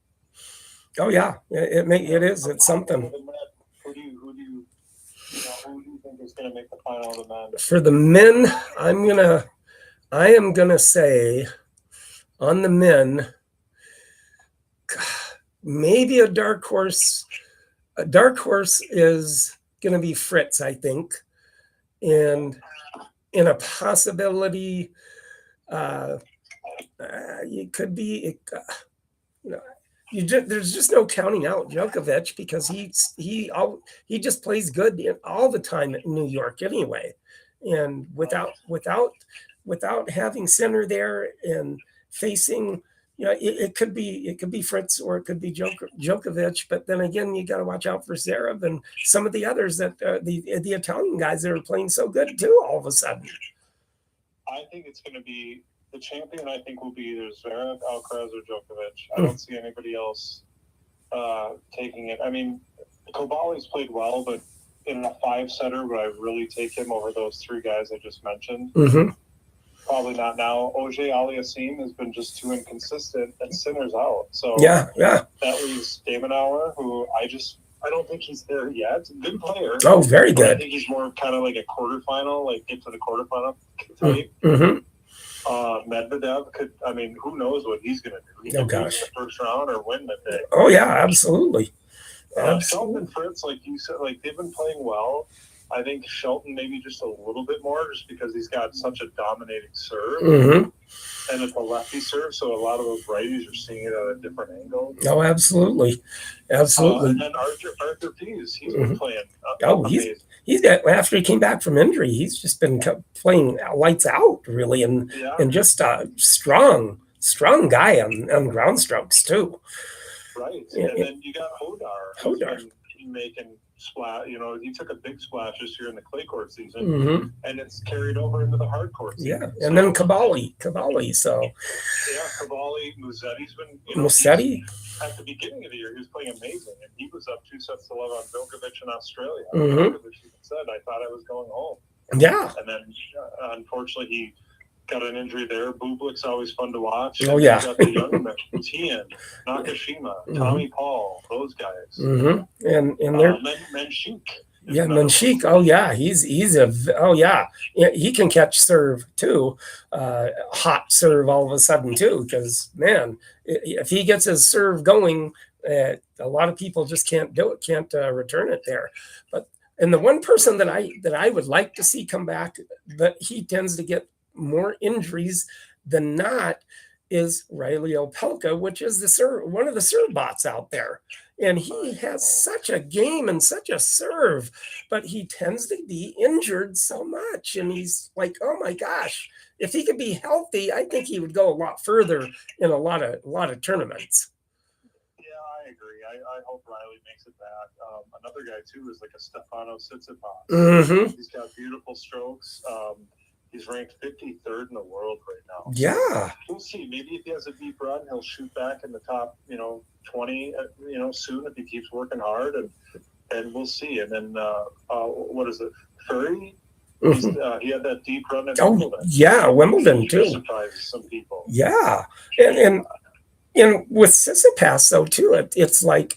Oh yeah, it is. It's something. Who do you think is going to make the final of the men? For the men, I am gonna say, on the men, maybe a dark horse. A dark horse is going to be Fritz, I think, and in a possibility, it could be, there's just no counting out Djokovic because he just plays good all the time in New York anyway, and without having center there and facing. It could be Fritz or it could be Djokovic, but then again, you got to watch out for Zverev and some of the others that the Italian guys that are playing so good too. All of a sudden, I think it's going to be the champion. I think will be either Zverev, Alcaraz, or Djokovic. I don't see anybody else taking it. I mean, Kobali's played well, but in a 5-setter, would I really take him over those 3 guys I just mentioned? Mm-hmm. Probably not now. Auger Aliassime has been just too inconsistent, and Sinner's out. So yeah. That leaves Damonauer, who I don't think he's there yet. Good player. Oh, very good. I think he's more kind of like a quarterfinal, like get to the quarterfinal type. Mm-hmm. Medvedev could. I mean, who knows what he's going to do? He could lose the first round or win the day. Oh yeah, absolutely. Shelton and Fritz, like you said, like they've been playing well. I think Shelton maybe just a little bit more, just because he's got such a dominating serve, and it's a lefty serve, so a lot of those righties are seeing it at a different angle. Oh, absolutely. And then Arthur Pease, he's been playing. He's got, after he came back from injury, he's just been playing lights out, really, and just a strong guy on ground strokes too. Right, and then you got Hodar. He's been making splash. He took a big splash this year in the clay court season, and it's carried over into the hard court season. And then Cavalli. So Cavalli, Musetti's been. Musetti at the beginning of the year, he was playing amazing, and he was up 2-0 on Djokovic in Australia. Djokovic said, "I thought I was going home." Yeah, and then unfortunately he got an injury there. Bublik's always fun to watch. Oh yeah, you got the young men, Tien, Nakashima, Tommy Paul, those guys. And they're Menchik. Yeah, Menchik. Oh yeah, he can catch serve too, hot serve all of a sudden too. Because man, if he gets his serve going, a lot of people just can't do it, can't return it there. And the one person that I would like to see come back, but he tends to get more injuries than not, is Riley Opelka, which is one of the serve bots out there. And he has such a game and such a serve, but he tends to be injured so much. And he's like, oh my gosh, if he could be healthy, I think he would go a lot further in a lot of tournaments. Yeah, I agree. I hope Riley makes it back. Another guy too is like a Stefano Tsitsipas. He's got beautiful strokes. He's ranked 53rd in the world right now. Yeah. We'll see. Maybe if he has a deep run, he'll shoot back in the top, 20, soon if he keeps working hard, and we'll see. And then, what is it? Furry? He had that deep run at Wimbledon. Yeah, Wimbledon too. Surprised some people. Yeah. And with Tsitsipas though too, it's like,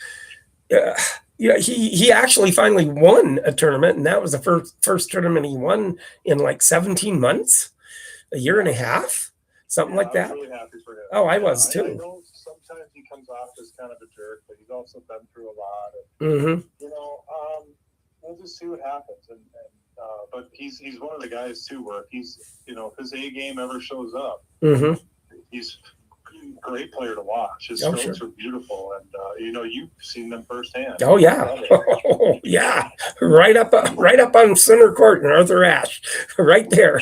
he actually finally won a tournament, and that was the first tournament he won in like 17 months, a year and a half, something like that. I was really happy for him. Oh, I was too. I know sometimes he comes off as kind of a jerk, but he's also been through a lot. And, we'll just see what happens. But he's one of the guys too, where if his A game ever shows up, he's a great player to watch. His strokes are beautiful, and you've seen them firsthand. Oh yeah, oh yeah, right up on center court in Arthur Ashe, right there.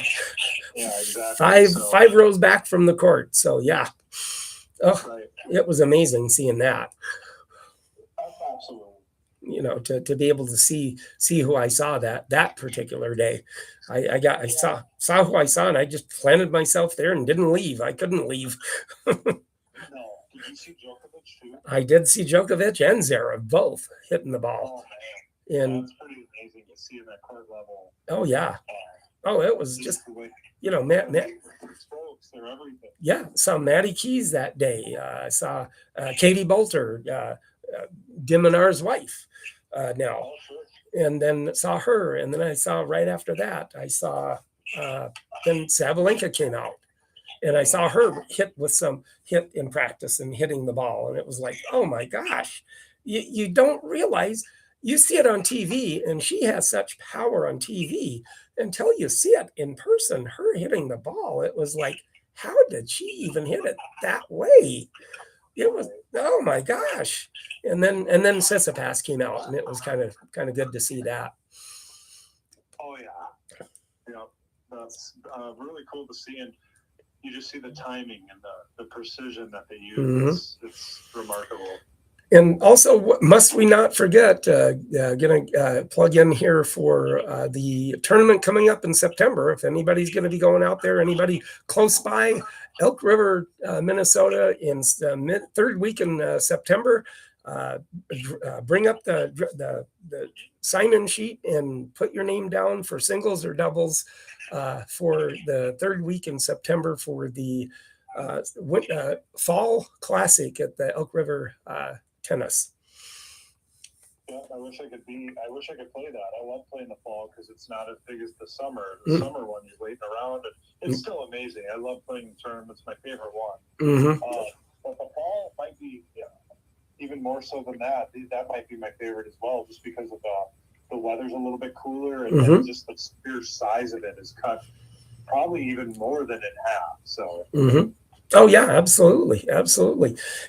Yeah, exactly. Five rows back from the court. So yeah, It was amazing seeing that. Absolutely. to be able to see who I saw that particular day. I saw who I saw, and I just planted myself there and didn't leave. I couldn't leave. No. Did you see Djokovic too? I did see Djokovic and Zverev both hitting the ball. Oh, man. And that's pretty amazing to see in that court level. oh yeah. Oh, it was just, Matt, strokes, they're everything. yeah, saw Maddie Keys that day. I saw Katie Bolter, Diminar's wife now. Oh, sure. And then saw her. And then I saw right after that, I saw then Sabalenka came out. And I saw her hit in practice and hitting the ball. And it was like, oh my gosh, you don't realize, you see it on TV, and she has such power on TV until you see it in person, her hitting the ball. It was like, how did she even hit it that way? It was, oh my gosh. And then Tsitsipas came out, and it was kind of good to see that. Oh yeah. Yeah. That's really cool to see. And you just see the timing and the precision that they use. Mm-hmm. It's remarkable. And also, must we not forget, going to plug in here for the tournament coming up in September. If anybody's going to be going out there, anybody close by, Elk River, Minnesota, in the third week in September, bring up the sign-in sheet and put your name down for singles or doubles for the third week in September for the fall classic at the Elk River Tennis. Yeah, I wish I could play that. I love playing the fall because it's not as big as the summer. The summer one, you're waiting around, and it's still amazing. I love playing the tournament. It's my favorite one. Mm-hmm. But the fall might be even more so than that. That might be my favorite as well, just because of the weather's a little bit cooler, and just the sheer size of it is cut probably even more than in half. So. Mm-hmm. Oh yeah, absolutely.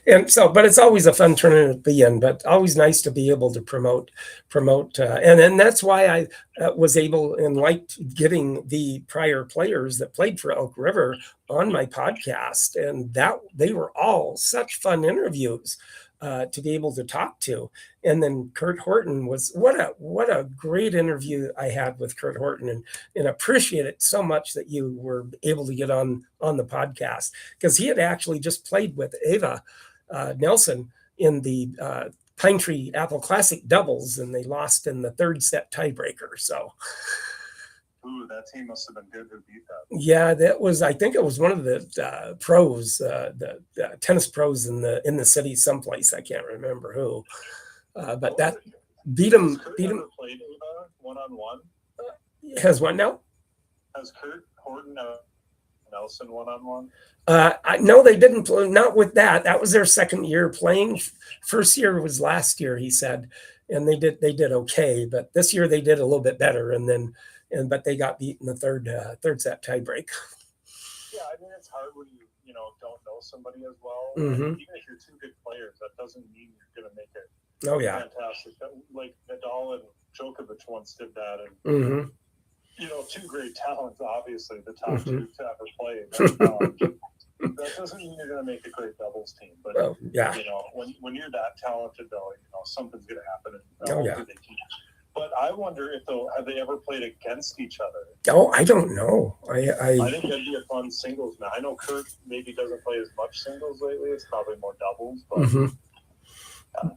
And so, but it's always a fun tournament at the end, but always nice to be able to promote, and that's why I was able and liked getting the prior players that played for Elk River on my podcast, and that they were all such fun interviews to be able to talk to. And then Kurt Horton was what a great interview I had with Kurt Horton, and appreciate it so much that you were able to get on the podcast, because he had actually just played with Ava Nelson in the Pine Tree Apple Classic doubles, and they lost in the third set tiebreaker. So. Ooh, that team must have been good to beat that. Yeah, I think it was one of the pros, the tennis pros in the city someplace. I can't remember who, but that beat him. Played Ava one-on-one? Has what now? Has Kurt Horton Nelson one-on-one? No, they didn't play. Not with that. That was their second year playing. First year was last year, he said, and they did okay. But this year they did a little bit better, but they got beat in the third set tiebreak. Yeah, I mean, it's hard when you don't know somebody as well. Mm-hmm. Even if you're two good players, that doesn't mean you're going to make it. Oh yeah, fantastic. Like Nadal and Djokovic once did that, and two great talents. Obviously, the top two to ever play. That doesn't mean you're going to make a great doubles team, but yeah, when you're that talented, though, something's going to happen. Oh yeah. But I wonder if have they ever played against each other? Oh, I don't know. I think that'd be a fun singles match. I know Kurt maybe doesn't play as much singles lately. It's probably more doubles, but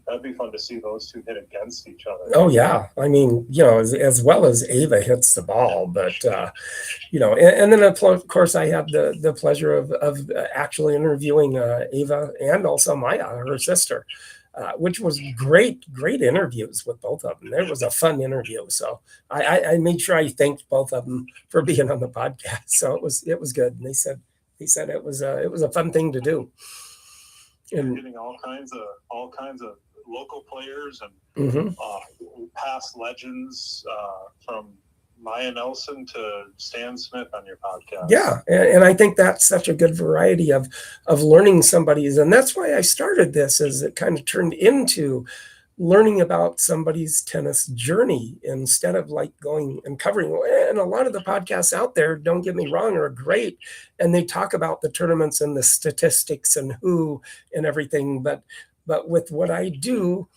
that'd be fun to see those two hit against each other. Oh yeah, I mean, as well as Ava hits the ball, but and then of course I had the pleasure of actually interviewing Ava and also Maya, her sister. Which was great interviews with both of them. It was a fun interview. So I made sure I thanked both of them for being on the podcast. So it was good. And they said it was a fun thing to do. And getting all kinds of local players and past legends from Maya Nelson to Stan Smith on your podcast. Yeah, and I think that's such a good variety of learning somebody's, and that's why I started this, as it kind of turned into learning about somebody's tennis journey instead of like going and covering. And a lot of the podcasts out there, don't get me wrong, are great, and they talk about the tournaments and the statistics and who and everything, but with what I do,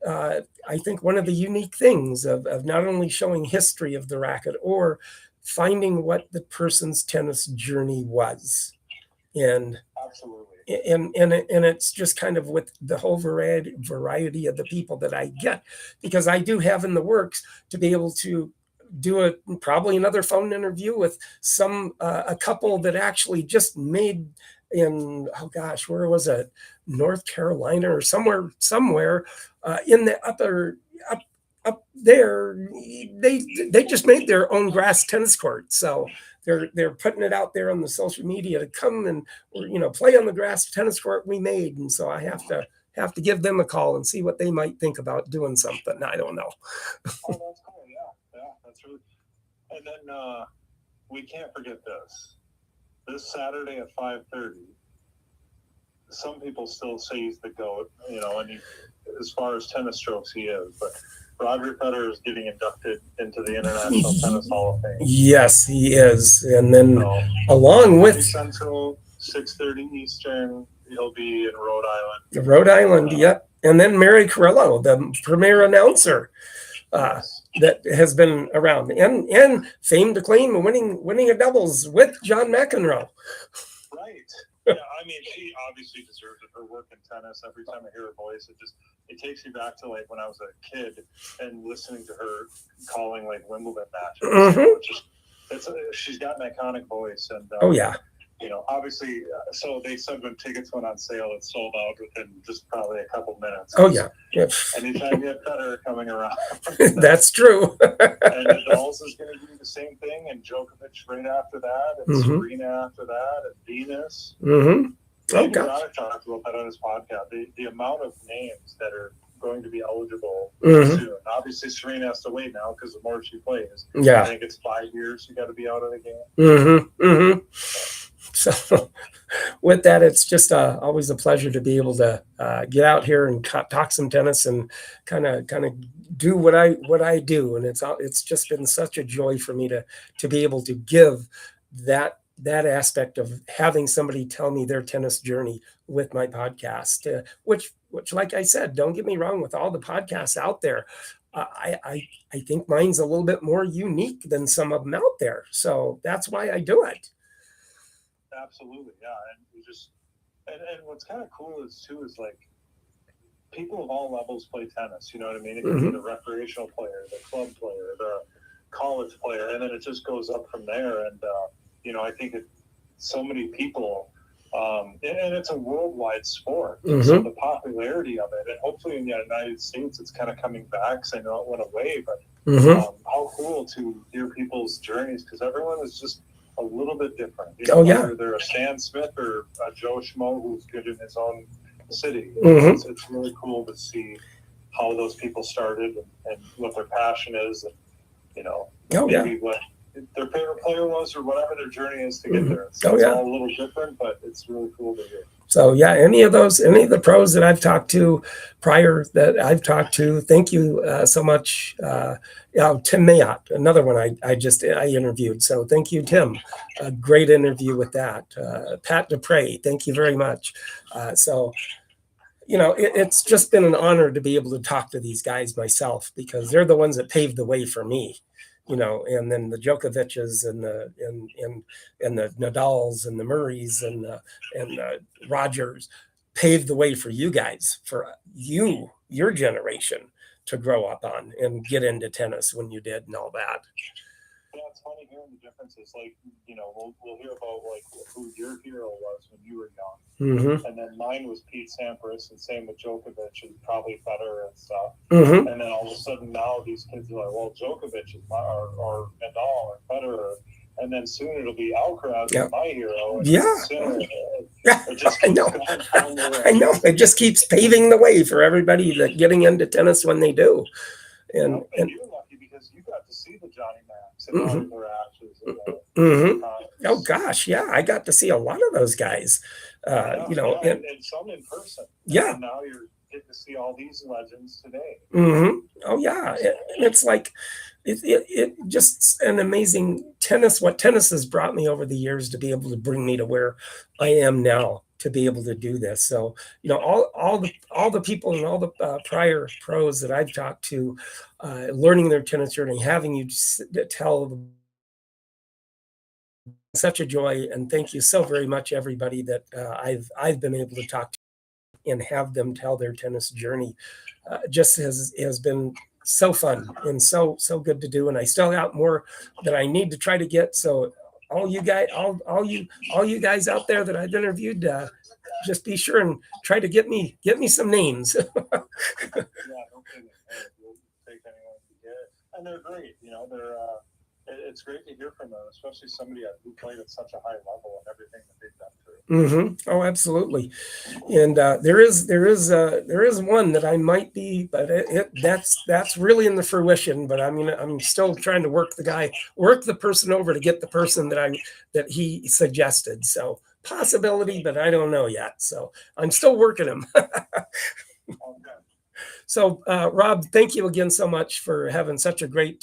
I think one of the unique things of not only showing history of the racket or finding what the person's tennis journey was. And Absolutely. And it's just kind of with the whole variety of the people that I get, because I do have in the works to be able to do probably another phone interview with a couple that actually just made in, oh gosh, where was it? North Carolina or somewhere in the up there. They just made their own grass tennis court. So they're putting it out there on the social media to come and play on the grass tennis court we made. And so I have to give them a call and see what they might think about doing something. I don't know. Oh, that's cool. Yeah, that's really. And then we can't forget this Saturday at 5:30. Some people still say he's the GOAT, and as far as tennis strokes, he is. But Roger Federer is getting inducted into the International Tennis Hall of Fame. Yes, he is. And then along with Central, 6:30 Eastern, he'll be in Rhode Island. Rhode Island, yep. And then Mary Carrillo, the premier announcer that has been around, and famed acclaim winning a doubles with John McEnroe. Right. Yeah, I mean, she obviously deserves it. Her work in tennis, every time I hear her voice, it takes me back to like when I was a kid and listening to her calling like Wimbledon matches. Mm-hmm. She's got an iconic voice, and oh yeah. Obviously, so they said when tickets went on sale, it sold out within just probably a couple minutes. Oh yeah. Yep. Anytime you have Federer coming around. That's true. And Nadal's is going to do the same thing, and Djokovic right after that, and Serena after that, and Venus. Mm-hmm. Oh, God. Talked about that on his podcast. The amount of names that are going to be eligible soon. Obviously, Serena has to wait now because the more she plays. Yeah. I think it's 5 years you got to be out of the game. Mm-hmm. Mm-hmm. So with that, it's just always a pleasure to be able to get out here and talk some tennis and kind of do what I do. And it's just been such a joy for me to be able to give that aspect of having somebody tell me their tennis journey with my podcast, which like I said, don't get me wrong, with all the podcasts out there, I think mine's a little bit more unique than some of them out there. So that's why I do it. Absolutely, yeah. And we just and what's kind of cool is like people of all levels play tennis. You know what I mean? It can be the recreational player, the club player, the college player, and then it just goes up from there. And I think so many people, and it's a worldwide sport. So the popularity of it, and hopefully in the United States, it's kind of coming back. Because I know it went away, but how cool to hear people's journeys, because everyone is just a little bit different. Whether they're a Stan Smith or a Joe Schmo who's good in his own city. It's really cool to see how those people started and what their passion is, and maybe what their favorite player was or whatever their journey is to get there. It's all a little different, but it's really cool to hear. So yeah, any of the pros that I've talked to prior thank you so much. Tim Mayotte, another one I interviewed. So thank you, Tim. A great interview with that. Pat Dupre, thank you very much. It's just been an honor to be able to talk to these guys myself, because they're the ones that paved the way for me. And then the Djokovic's and the Nadals and the Murrays and the Rogers paved the way for you guys, for your generation to grow up on and get into tennis when you did and all that. Yeah, it's funny hearing the differences. Like, we'll hear about like who your hero was when you were young, and then mine was Pete Sampras, and same with Djokovic and probably Federer and stuff. And then all of a sudden now these kids are like, well, Djokovic is or Nadal or Federer, and then soon it'll be Alcaraz is my hero. And I know. It just keeps paving the way for everybody that getting into tennis when they do. And you're lucky because you got to see the Johnny Macs and Arthur Ashes. Oh gosh, yeah, I got to see a lot of those guys. And some in person. Yeah. And now you're getting to see all these legends today. Oh yeah, and it's like it just an amazing tennis. What tennis has brought me over the years to be able to bring me to where I am now, to be able to do this. So, all the people and all the prior pros that I've talked to, learning their tennis journey, having you tell such a joy, and thank you so very much, everybody that I've been able to talk to and have them tell their tennis journey. Just has been so fun and so good to do, and I still got more that I need to try to get. So all you guys, all you guys out there that I've interviewed, just be sure and try to get me some names. Yeah, no kidding. We'll take anyone to get it. And they're great. They're it's great to hear from them, especially somebody who played at such a high level and everything that they've done too. Oh, absolutely. And there is one that I might be, but that's really in the fruition. But I'm still trying to work the person over to get the person that he suggested. So possibility, but I don't know yet. So I'm still working him. So, Rob, thank you again so much for having such a great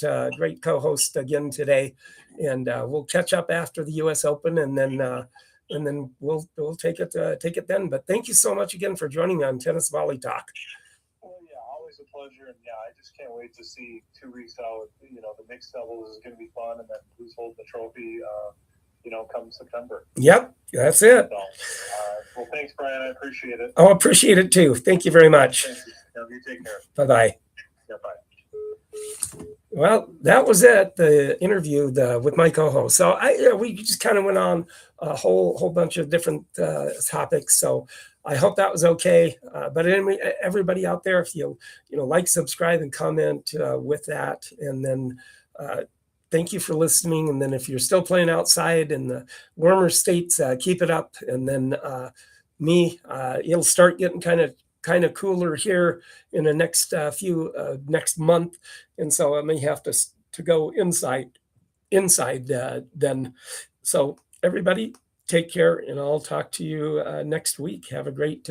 co-host again today, and we'll catch up after the U.S. Open, and then we'll take it then. But thank you so much again for joining me on Tennis Volley Talk. Well, yeah, always a pleasure, and yeah, I just can't wait to see 2 weeks out. The mixed doubles is going to be fun, and then who's holding the trophy. Come September. Yep, that's it. So, well, thanks, Brian. I appreciate it. Oh, appreciate it too. Thank you very much. Thank you. You take care. Bye-bye. Yeah, bye. Well, that was it. The interview with my co-host. So we just kind of went on a whole bunch of different topics. So I hope that was okay. But anyway, everybody out there, if you like, subscribe, and comment with that, and then thank you for listening. And then if you're still playing outside in the warmer states, keep it up. And then it'll start getting kind of cooler here in the next next month, and so I may have to go inside then. So everybody, take care, and I'll talk to you next week. Have a great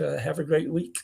week.